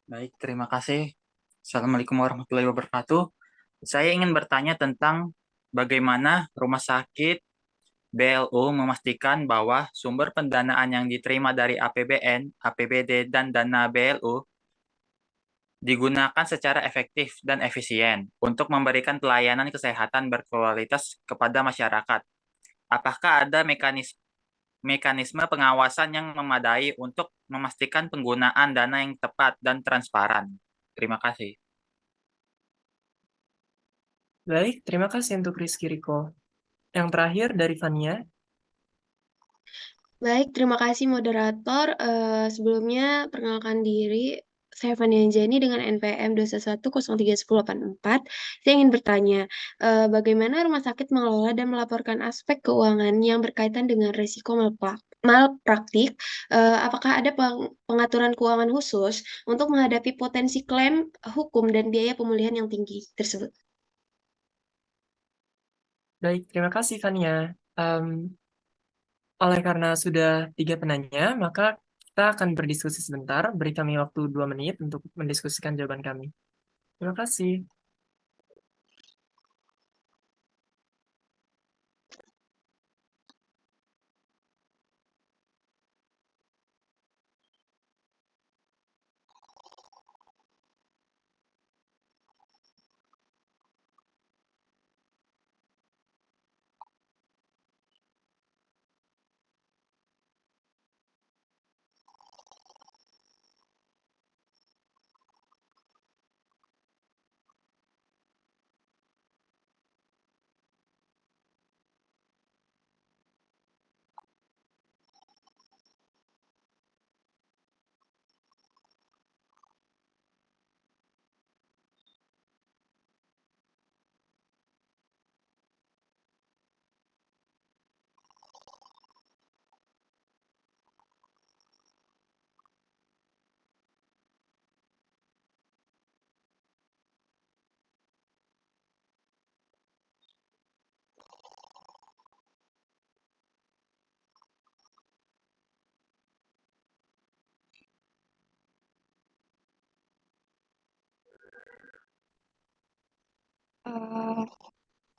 Baik, terima kasih. Assalamualaikum warahmatullahi wabarakatuh. Saya ingin bertanya tentang bagaimana rumah sakit BLU memastikan bahwa sumber pendanaan yang diterima dari APBN, APBD, dan dana BLU digunakan secara efektif dan efisien untuk memberikan pelayanan kesehatan berkualitas kepada masyarakat. Apakah ada mekanisme pengawasan yang memadai untuk memastikan penggunaan dana yang tepat dan transparan? Terima kasih. Baik, terima kasih untuk Rizky Riko. Yang terakhir dari Fania. Baik, terima kasih moderator. Sebelumnya perkenalkan diri, saya Fania Anjani dengan NPM 211031084. Saya ingin bertanya, bagaimana rumah sakit mengelola dan melaporkan aspek keuangan yang berkaitan dengan risiko malpraktik? Apakah ada pengaturan keuangan khusus untuk menghadapi potensi klaim hukum dan biaya pemulihan yang tinggi tersebut? Baik, terima kasih Fania. Oleh karena sudah 3 penanya, maka kita akan berdiskusi sebentar. Beri kami waktu 2 menit untuk mendiskusikan jawaban kami. Terima kasih.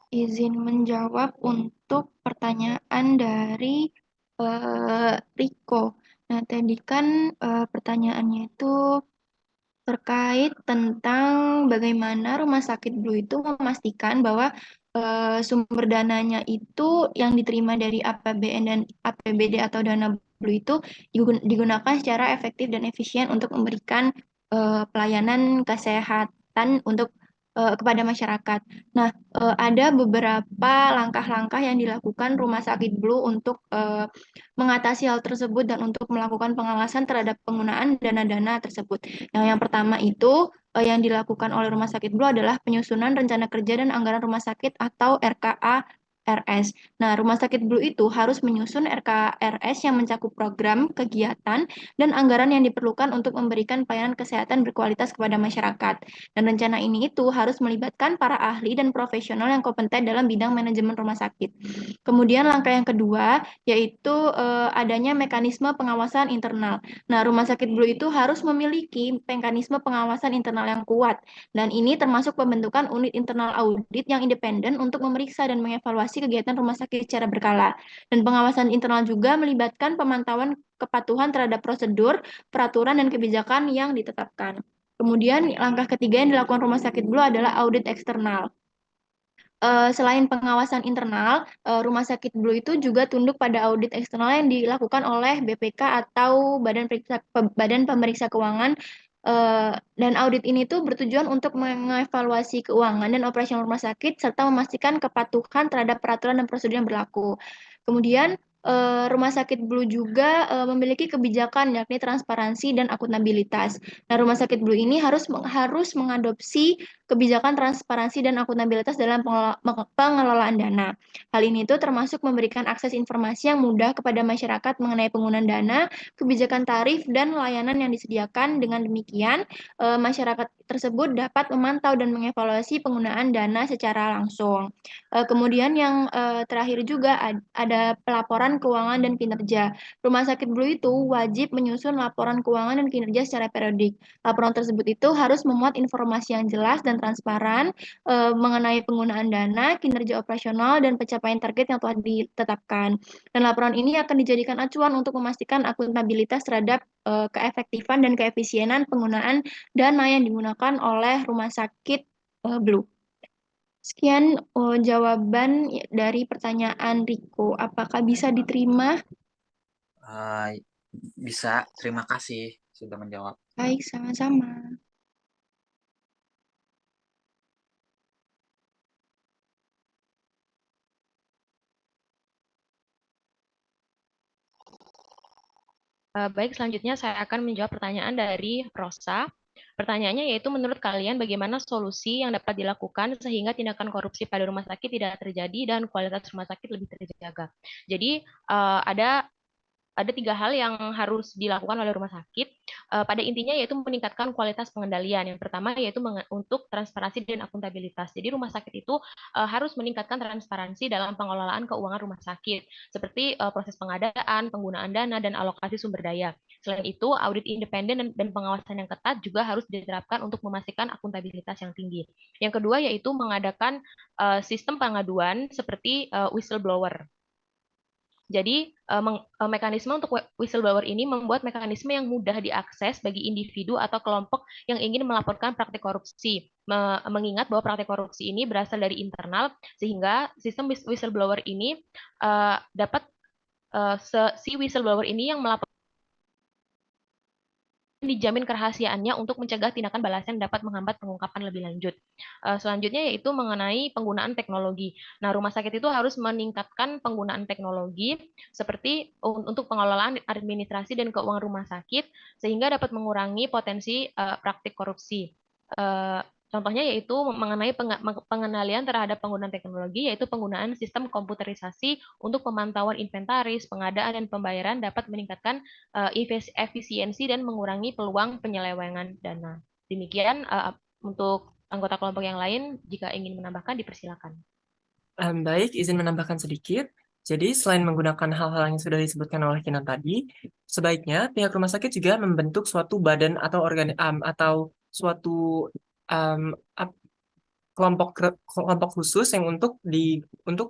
Izin menjawab untuk pertanyaan dari Riko. Nah, tadi kan pertanyaannya itu terkait tentang bagaimana Rumah Sakit Blue itu memastikan bahwa sumber dananya itu yang diterima dari APBN dan APBD atau dana Blue itu digunakan secara efektif dan efisien untuk memberikan pelayanan kesehatan untuk kepada masyarakat. Nah, ada beberapa langkah-langkah yang dilakukan Rumah Sakit Blue untuk mengatasi hal tersebut dan untuk melakukan pengawasan terhadap penggunaan dana-dana tersebut. Yang pertama itu yang dilakukan oleh Rumah Sakit Blue adalah penyusunan rencana kerja dan anggaran rumah sakit atau RKA RS. Nah, Rumah Sakit Blue itu harus menyusun RKRS yang mencakup program, kegiatan, dan anggaran yang diperlukan untuk memberikan pelayanan kesehatan berkualitas kepada masyarakat. Dan rencana ini itu harus melibatkan para ahli dan profesional yang kompeten dalam bidang manajemen rumah sakit. Kemudian langkah yang kedua yaitu adanya mekanisme pengawasan internal. Nah, Rumah Sakit Blue itu harus memiliki mekanisme pengawasan internal yang kuat. Dan ini termasuk pembentukan unit internal audit yang independen untuk memeriksa dan mengevaluasi kegiatan rumah sakit secara berkala. Dan pengawasan internal juga melibatkan pemantauan kepatuhan terhadap prosedur, peraturan, dan kebijakan yang ditetapkan. Kemudian langkah ketiga yang dilakukan Rumah Sakit Blue adalah audit eksternal. Selain pengawasan internal, Rumah Sakit Blue itu juga tunduk pada audit eksternal yang dilakukan oleh BPK atau Badan Pemeriksa Keuangan. Dan audit ini tuh bertujuan untuk mengevaluasi keuangan dan operasional rumah sakit serta memastikan kepatuhan terhadap peraturan dan prosedur yang berlaku. Kemudian Rumah Sakit Blue juga memiliki kebijakan yakni transparansi dan akuntabilitas. Nah, Rumah Sakit Blue ini harus mengadopsi kebijakan transparansi dan akuntabilitas dalam pengelolaan dana. Hal ini tuh termasuk memberikan akses informasi yang mudah kepada masyarakat mengenai penggunaan dana, kebijakan tarif, dan layanan yang disediakan. Dengan demikian, masyarakat tersebut dapat memantau dan mengevaluasi penggunaan dana secara langsung. Kemudian yang terakhir juga ada pelaporan keuangan dan kinerja. Rumah Sakit Blue itu wajib menyusun laporan keuangan dan kinerja secara periodik. Laporan tersebut itu harus memuat informasi yang jelas dan transparan mengenai penggunaan dana, kinerja operasional, dan pencapaian target yang telah ditetapkan. Dan laporan ini akan dijadikan acuan untuk memastikan akuntabilitas terhadap keefektifan dan keefisienan penggunaan dana yang digunakan oleh Rumah Sakit Blue. Sekian jawaban dari pertanyaan Riko. Apakah bisa diterima? Bisa, terima kasih sudah menjawab. Baik, sama-sama. Baik, selanjutnya saya akan menjawab pertanyaan dari Rosa. Pertanyaannya yaitu menurut kalian bagaimana solusi yang dapat dilakukan sehingga tindakan korupsi pada rumah sakit tidak terjadi dan kualitas rumah sakit lebih terjaga. Jadi ada 3 hal yang harus dilakukan oleh rumah sakit. Pada intinya yaitu meningkatkan kualitas pengendalian. Yang pertama yaitu untuk transparansi dan akuntabilitas. Jadi rumah sakit itu harus meningkatkan transparansi dalam pengelolaan keuangan rumah sakit, seperti proses pengadaan, penggunaan dana, dan alokasi sumber daya. Selain itu, audit independen dan pengawasan yang ketat juga harus diterapkan untuk memastikan akuntabilitas yang tinggi. Yang kedua yaitu mengadakan sistem pengaduan seperti whistleblower. Jadi, mekanisme untuk whistleblower ini membuat mekanisme yang mudah diakses bagi individu atau kelompok yang ingin melaporkan praktik korupsi. Mengingat bahwa praktik korupsi ini berasal dari internal, sehingga sistem whistleblower ini dapat si whistleblower ini yang melapor dijamin kerahasiaannya untuk mencegah tindakan balasan dapat menghambat pengungkapan lebih lanjut. Selanjutnya yaitu mengenai penggunaan teknologi. Nah, rumah sakit itu harus meningkatkan penggunaan teknologi seperti untuk pengelolaan administrasi dan keuangan rumah sakit sehingga dapat mengurangi potensi praktik korupsi. Contohnya yaitu mengenai pengendalian terhadap penggunaan teknologi, yaitu penggunaan sistem komputerisasi untuk pemantauan inventaris, pengadaan, dan pembayaran dapat meningkatkan efisiensi dan mengurangi peluang penyelewengan dana. Demikian untuk anggota kelompok yang lain, jika ingin menambahkan, dipersilakan. Baik, izin menambahkan sedikit. Jadi, selain menggunakan hal-hal yang sudah disebutkan oleh Kinan tadi, sebaiknya pihak rumah sakit juga membentuk suatu badan atau atau suatu kelompok khusus yang untuk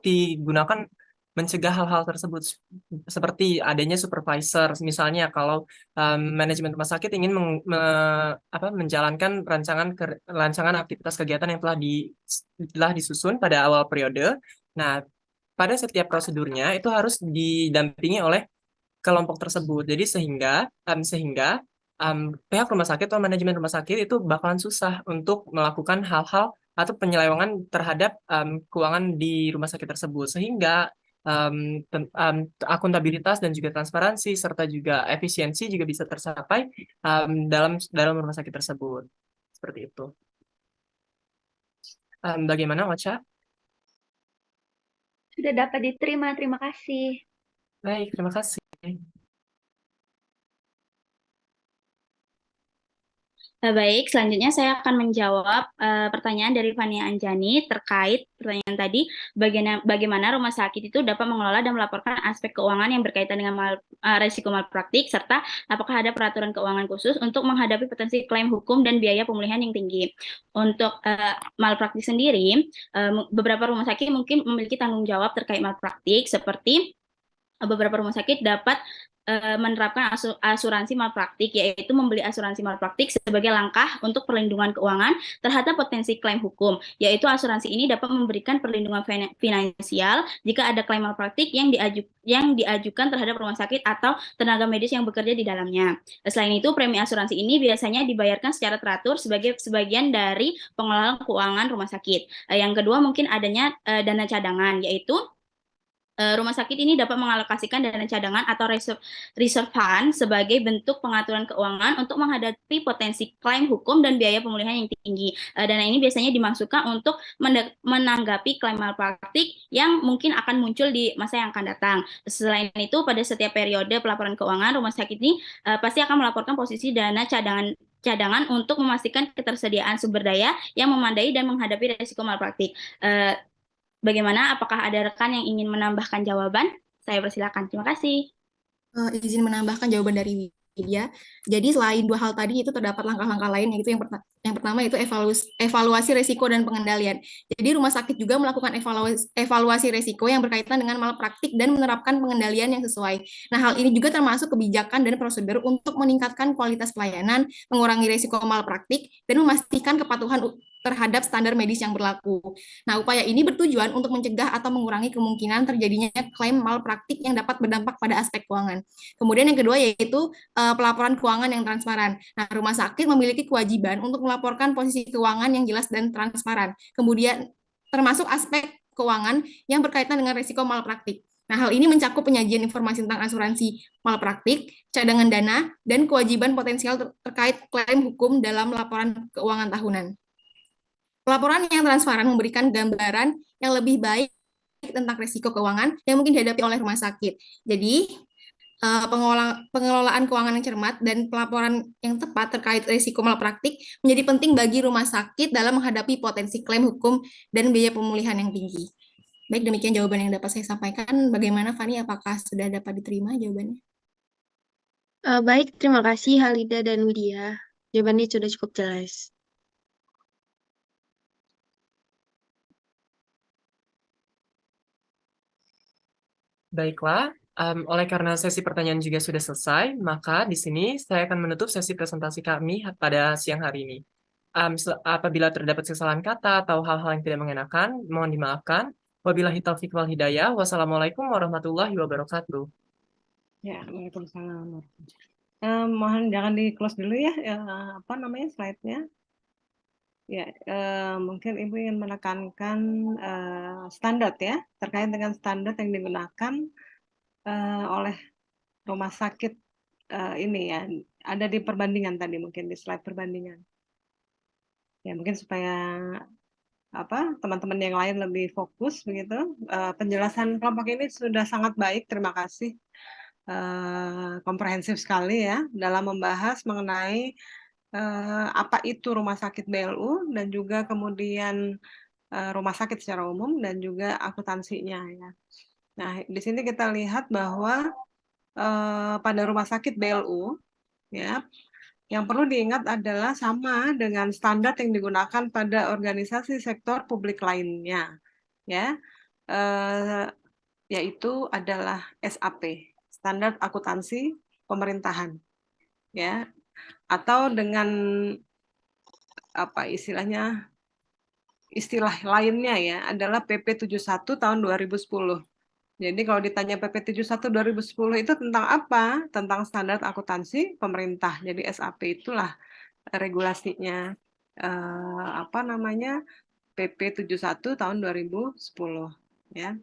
digunakan mencegah hal-hal tersebut seperti adanya supervisor. Misalnya kalau manajemen rumah sakit ingin menjalankan rancangan aktivitas kegiatan yang telah disusun pada awal periode. Nah, pada setiap prosedurnya itu harus didampingi oleh kelompok tersebut. Jadi sehingga pihak rumah sakit atau manajemen rumah sakit itu bakalan susah untuk melakukan hal-hal atau penyelewengan terhadap keuangan di rumah sakit tersebut. Sehingga akuntabilitas dan juga transparansi serta juga efisiensi juga bisa tercapai dalam rumah sakit tersebut. Seperti itu. Bagaimana, Ocha? Sudah dapat diterima, terima kasih. Baik, terima kasih. Baik, selanjutnya saya akan menjawab pertanyaan dari Fania Anjani terkait pertanyaan tadi, bagaimana rumah sakit itu dapat mengelola dan melaporkan aspek keuangan yang berkaitan dengan resiko malpraktik, serta apakah ada peraturan keuangan khusus untuk menghadapi potensi klaim hukum dan biaya pemulihan yang tinggi. Untuk malpraktik sendiri, beberapa rumah sakit mungkin memiliki tanggung jawab terkait malpraktik, seperti beberapa rumah sakit dapat menerapkan asuransi malpraktik, yaitu membeli asuransi malpraktik sebagai langkah untuk perlindungan keuangan terhadap potensi klaim hukum, yaitu asuransi ini dapat memberikan perlindungan finansial jika ada klaim malpraktik yang diajukan terhadap rumah sakit atau tenaga medis yang bekerja di dalamnya. Selain itu, premi asuransi ini biasanya dibayarkan secara teratur sebagai sebagian dari pengelolaan keuangan rumah sakit. Yang kedua, mungkin adanya dana cadangan, yaitu rumah sakit ini dapat mengalokasikan dana cadangan atau reserve fund sebagai bentuk pengaturan keuangan untuk menghadapi potensi klaim hukum dan biaya pemulihan yang tinggi. Dana ini biasanya dimaksudkan untuk menanggapi klaim malpraktik yang mungkin akan muncul di masa yang akan datang. Selain itu, pada setiap periode pelaporan keuangan, rumah sakit ini pasti akan melaporkan posisi dana cadangan untuk memastikan ketersediaan sumber daya yang memadai dan menghadapi risiko malpraktik. Bagaimana? Apakah ada rekan yang ingin menambahkan jawaban? Saya persilakan. Terima kasih. Izin menambahkan jawaban dari Widya. Jadi selain dua hal tadi itu terdapat langkah-langkah lain, yaitu yang pertama itu evaluasi risiko dan pengendalian. Jadi rumah sakit juga melakukan evaluasi risiko yang berkaitan dengan malpraktik dan menerapkan pengendalian yang sesuai. Nah, hal ini juga termasuk kebijakan dan prosedur untuk meningkatkan kualitas pelayanan, mengurangi risiko malpraktik, dan memastikan kepatuhan terhadap standar medis yang berlaku. Nah, upaya ini bertujuan untuk mencegah atau mengurangi kemungkinan terjadinya klaim malpraktik yang dapat berdampak pada aspek keuangan. Kemudian yang kedua yaitu pelaporan keuangan yang transparan. Nah, rumah sakit memiliki kewajiban untuk melaporkan posisi keuangan yang jelas dan transparan. Kemudian termasuk aspek keuangan yang berkaitan dengan risiko malpraktik. Nah, hal ini mencakup penyajian informasi tentang asuransi malpraktik, cadangan dana, dan kewajiban potensial terkait klaim hukum dalam laporan keuangan tahunan. Pelaporan yang transparan memberikan gambaran yang lebih baik tentang risiko keuangan yang mungkin dihadapi oleh rumah sakit. Jadi, pengelolaan keuangan yang cermat dan pelaporan yang tepat terkait risiko malpraktik menjadi penting bagi rumah sakit dalam menghadapi potensi klaim hukum dan biaya pemulihan yang tinggi. Baik, demikian jawaban yang dapat saya sampaikan. Bagaimana, Fani? Apakah sudah dapat diterima jawabannya? Baik, terima kasih Halida dan Widya. Jawabannya sudah cukup jelas. Baiklah, oleh karena sesi pertanyaan juga sudah selesai, maka di sini saya akan menutup sesi presentasi kami pada siang hari ini. Apabila terdapat kesalahan kata atau hal-hal yang tidak mengenakan, mohon dimaafkan. Wabillahi taufiq wal hidayah. Wassalamualaikum warahmatullahi wabarakatuh. Ya, waalaikumsalam. Mohon jangan di-close dulu ya, apa namanya slide-nya. Ya, mungkin Ibu ingin menekankan standar ya, terkait dengan standar yang digunakan oleh rumah sakit ini ya, ada di perbandingan tadi mungkin di slide perbandingan. Ya, mungkin supaya teman-teman yang lain lebih fokus begitu. Penjelasan kelompok ini sudah sangat baik, terima kasih. Komprehensif sekali ya dalam membahas mengenai apa itu rumah sakit BLU dan juga kemudian rumah sakit secara umum dan juga akuntansinya ya. Nah, di sini kita lihat bahwa pada rumah sakit BLU ya, yang perlu diingat adalah sama dengan standar yang digunakan pada organisasi sektor publik lainnya ya. yaitu adalah SAP, Standar Akuntansi Pemerintahan, ya, atau dengan apa istilahnya, istilah lainnya ya adalah PP 71 tahun 2010. Jadi kalau ditanya PP 71 2010 itu tentang apa? Tentang standar akuntansi pemerintah. Jadi SAP itulah regulasinya apa namanya? PP 71 tahun 2010 ya.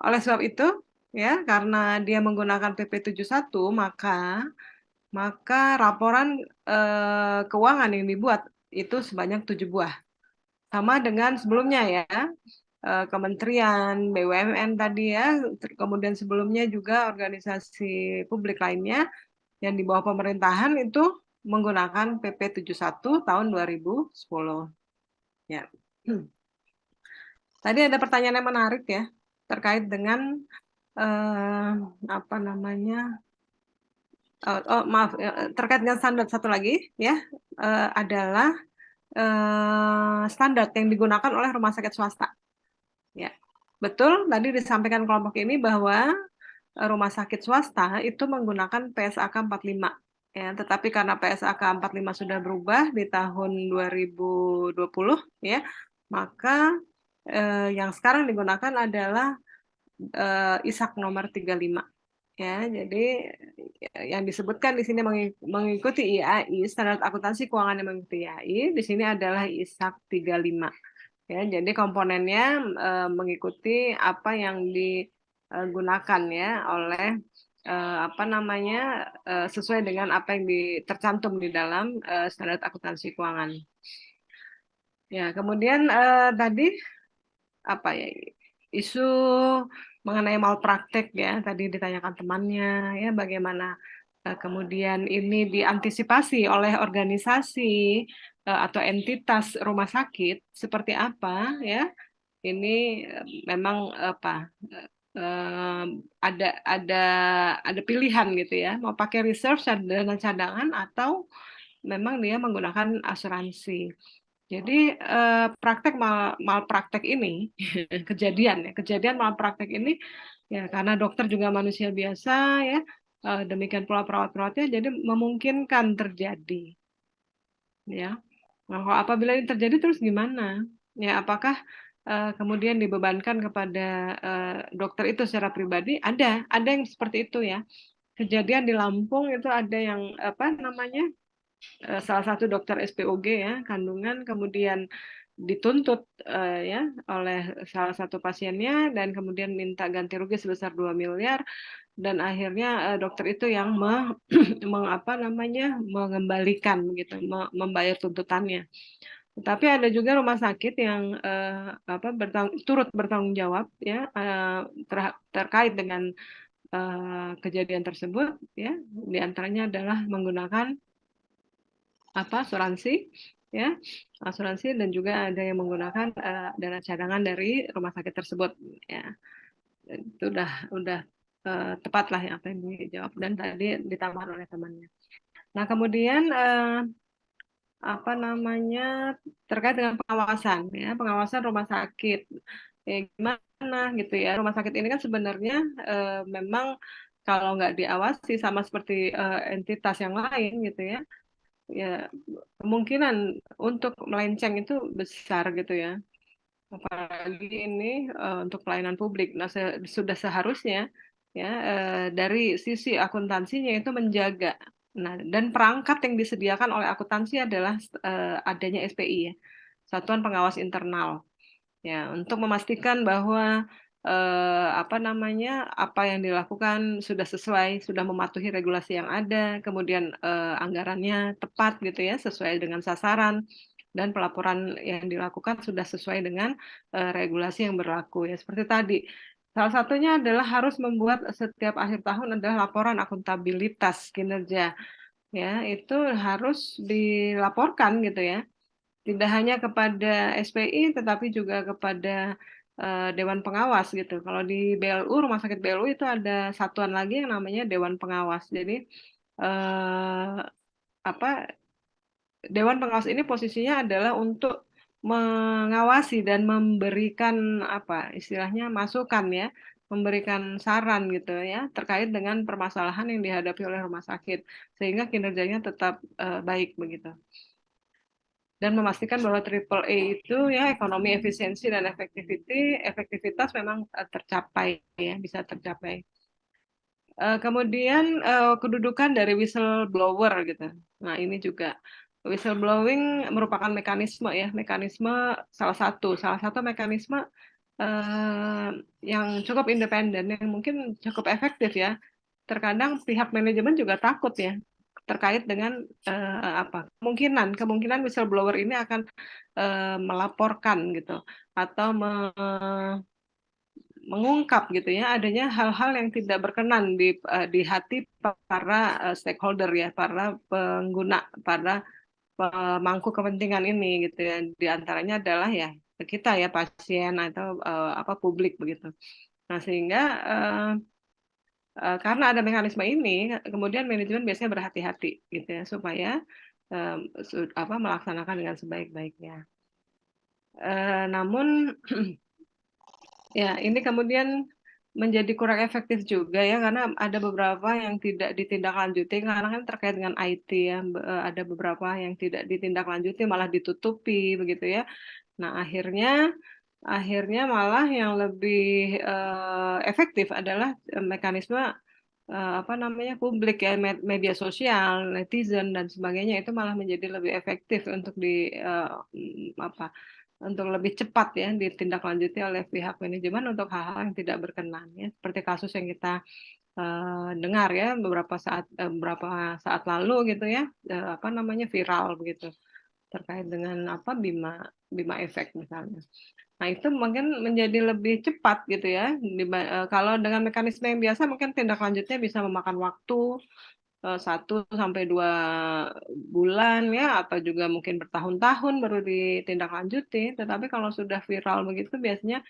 Oleh sebab itu ya karena dia menggunakan PP 71 maka laporan keuangan yang dibuat itu sebanyak 7 buah. Sama dengan sebelumnya ya. Kementerian, BUMN tadi ya, kemudian sebelumnya juga organisasi publik lainnya yang di bawah pemerintahan itu menggunakan PP 71 tahun 2010. Ya. Tadi ada pertanyaan yang menarik ya terkait dengan apa namanya? Maaf, terkait dengan standar satu lagi ya adalah standar yang digunakan oleh rumah sakit swasta. Ya, betul. Tadi disampaikan kelompok ini bahwa rumah sakit swasta itu menggunakan PSAK 45. Ya, tetapi karena PSAK 45 sudah berubah di tahun 2020, ya, maka yang sekarang digunakan adalah ISAK nomor 35. Ya, jadi yang disebutkan di sini mengikuti IAI, standar akuntansi keuangan yang mengikuti IAI, di sini adalah ISAK 35. Ya, jadi komponennya mengikuti apa yang digunakan ya oleh apa namanya sesuai dengan apa yang tercantum di dalam standar akuntansi keuangan. Ya, kemudian tadi apa ya isu mengenai malpraktek ya tadi ditanyakan temannya ya bagaimana kemudian ini diantisipasi oleh organisasi atau entitas rumah sakit seperti apa ya ini memang apa ada pilihan gitu ya mau pakai reserve dana cadangan atau memang dia menggunakan asuransi. Jadi praktek malpraktek ini kejadian malpraktek ini ya karena dokter juga manusia biasa ya demikian pula perawat-perawatnya jadi memungkinkan terjadi ya. Nah, kalau apabila ini terjadi terus gimana? Ya apakah kemudian dibebankan kepada dokter itu secara pribadi? Ada yang seperti itu ya. Kejadian di Lampung itu ada yang apa namanya? Salah satu dokter SPOG ya kandungan kemudian dituntut ya oleh salah satu pasiennya dan kemudian minta ganti rugi sebesar 2 miliar dan akhirnya dokter itu yang mengembalikan gitu membayar tuntutannya. Tetapi ada juga rumah sakit yang turut bertanggung jawab ya terkait dengan kejadian tersebut ya diantaranya adalah menggunakan asuransi ya asuransi dan juga ada yang menggunakan dana cadangan dari rumah sakit tersebut ya itu udah tepat lah yang apa yang dijawab dan tadi ditambahkan oleh temannya. Nah kemudian apa namanya terkait dengan pengawasan ya pengawasan rumah sakit gimana gitu ya rumah sakit ini kan sebenarnya memang kalau nggak diawasi sama seperti entitas yang lain gitu ya kemungkinan untuk melenceng itu besar gitu ya apalagi ini untuk pelayanan publik. Nah sudah seharusnya ya dari sisi akuntansinya itu menjaga. Nah dan perangkat yang disediakan oleh akuntansi adalah adanya SPI ya Satuan Pengawas Internal ya untuk memastikan bahwa apa yang dilakukan sudah sesuai, sudah mematuhi regulasi yang ada, kemudian anggarannya tepat gitu ya, sesuai dengan sasaran dan pelaporan yang dilakukan sudah sesuai dengan regulasi yang berlaku ya. Seperti tadi, salah satunya adalah harus membuat setiap akhir tahun adalah laporan akuntabilitas kinerja ya, itu harus dilaporkan gitu ya. Tidak hanya kepada SPI tetapi juga kepada Dewan Pengawas gitu. Kalau di BLU Rumah Sakit BLU itu ada satuan lagi yang namanya Dewan Pengawas. Jadi Dewan Pengawas ini posisinya adalah untuk mengawasi dan memberikan apa istilahnya masukan ya, memberikan saran gitu ya terkait dengan permasalahan yang dihadapi oleh rumah sakit sehingga kinerjanya tetap baik begitu. Dan memastikan bahwa triple A itu ya ekonomi, efisiensi dan efektivitas memang tercapai ya, bisa tercapai. Kemudian kedudukan dari whistleblower gitu. Nah, ini juga whistleblowing merupakan mekanisme ya, salah satu mekanisme yang cukup independen yang mungkin cukup efektif ya. Terkadang pihak manajemen juga takut ya terkait dengan kemungkinan whistleblower ini akan melaporkan gitu atau mengungkap gitu ya adanya hal-hal yang tidak berkenan di hati para stakeholder ya, para pengguna, para pemangku kepentingan ini gitu ya. Di antaranya adalah ya kita ya pasien atau publik begitu. Nah, sehingga karena ada mekanisme ini, kemudian manajemen biasanya berhati-hati gitu ya supaya melaksanakan dengan sebaik-baiknya. Namun ya, ini kemudian menjadi kurang efektif juga ya karena ada beberapa yang tidak ditindaklanjuti karena kan terkait dengan IT ya, ada beberapa yang tidak ditindaklanjuti malah ditutupi begitu ya. Nah, akhirnya malah yang lebih efektif adalah mekanisme publik ya, media sosial, netizen dan sebagainya itu malah menjadi lebih efektif untuk untuk lebih cepat ya ditindaklanjuti oleh pihak manajemen untuk hal-hal yang tidak berkenan ya seperti kasus yang kita dengar ya beberapa saat lalu gitu ya viral begitu terkait dengan Bima Efek misalnya. Nah, itu mungkin menjadi lebih cepat gitu ya. Kalau dengan mekanisme yang biasa mungkin tindak lanjutnya bisa memakan waktu 1 sampai 2 bulan ya atau juga mungkin bertahun-tahun baru ditindaklanjuti. Tetapi kalau sudah viral begitu biasanya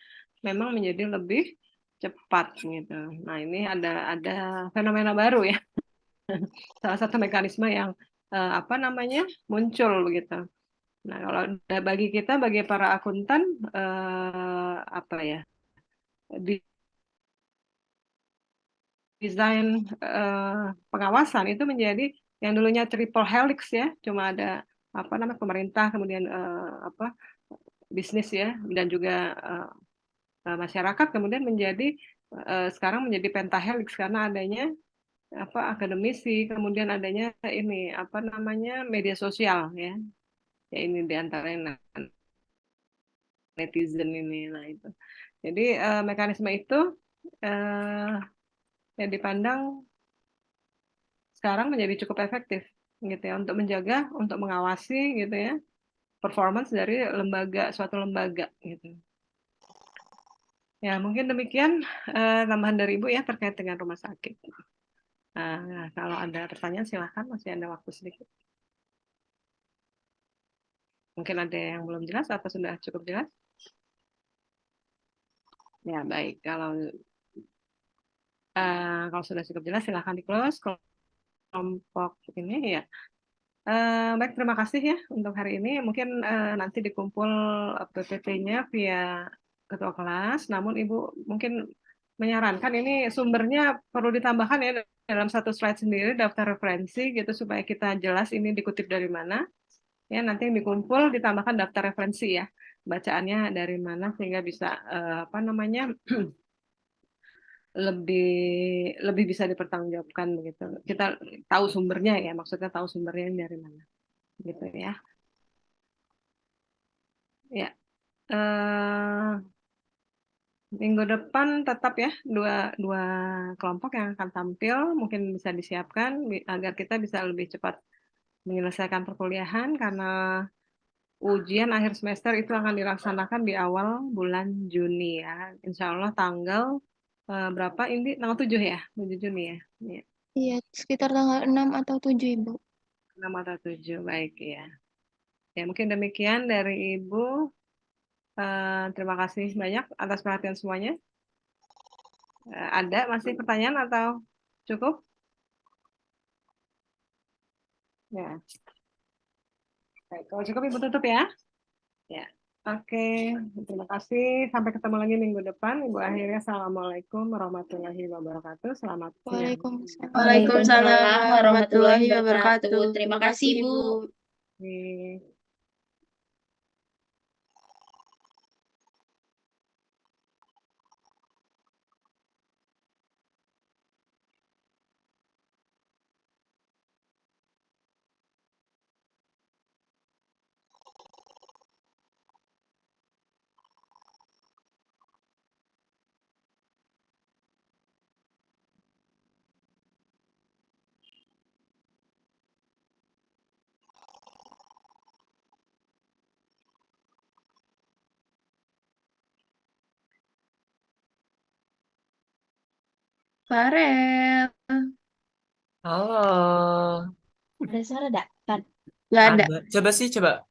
memang menjadi lebih cepat gitu. Nah, ini ada fenomena baru ya. Salah satu mekanisme yang muncul begitu. Nah, kalau bagi kita, bagi para akuntan, desain pengawasan itu menjadi yang dulunya triple helix ya, cuma ada pemerintah, kemudian bisnis ya, dan juga masyarakat, kemudian sekarang menjadi pentahelix karena adanya akademisi, kemudian adanya ini media sosial ya. Ya ini diantaranya netizen ini, nah itu. Jadi mekanisme itu yang dipandang sekarang menjadi cukup efektif gitu ya untuk menjaga, untuk mengawasi gitu ya performance dari suatu lembaga gitu. Ya mungkin demikian tambahan dari Ibu ya terkait dengan rumah sakit. Nah, kalau ada pertanyaan silahkan, masih ada waktu sedikit. Mungkin ada yang belum jelas atau sudah cukup jelas? Ya baik, kalau sudah cukup jelas silahkan di-close kelompok ini ya. Baik, terima kasih ya untuk hari ini. Mungkin nanti dikumpul PPT-nya via ketua kelas, namun Ibu mungkin menyarankan ini sumbernya perlu ditambahkan ya dalam satu slide sendiri, daftar referensi gitu supaya kita jelas ini dikutip dari mana. Ya, nanti yang dikumpul ditambahkan daftar referensi ya, bacaannya dari mana sehingga bisa lebih bisa dipertanggungjawabkan begitu. Kita tahu sumbernya ya, maksudnya tahu sumbernya dari mana, gitu ya. Ya, minggu depan tetap ya dua kelompok yang akan tampil, mungkin bisa disiapkan agar kita bisa lebih cepat menyelesaikan perkuliahan karena ujian akhir semester itu akan dilaksanakan di awal bulan Juni ya. Insya Allah tanggal berapa ini? Tanggal 7 ya? 7 Juni ya? Iya, sekitar tanggal 6 atau 7, Ibu. 6 atau 7, baik ya. Ya, mungkin demikian dari Ibu. Terima kasih banyak atas perhatian semuanya. Ada masih pertanyaan atau cukup? Ya. Baik, kalau cukup Ibu tutup ya. Ya. Oke, terima kasih. Sampai ketemu lagi minggu depan. Ibu akhirnya Assalamualaikum warahmatullahi wabarakatuh. Selamat siang. Waalaikumsalam. Waalaikumsalam warahmatullahi wabarakatuh. Terima kasih, Bu. Oke. Farel. Halo. Ada suara enggak? Kan? Nggak ada. Coba sih, coba.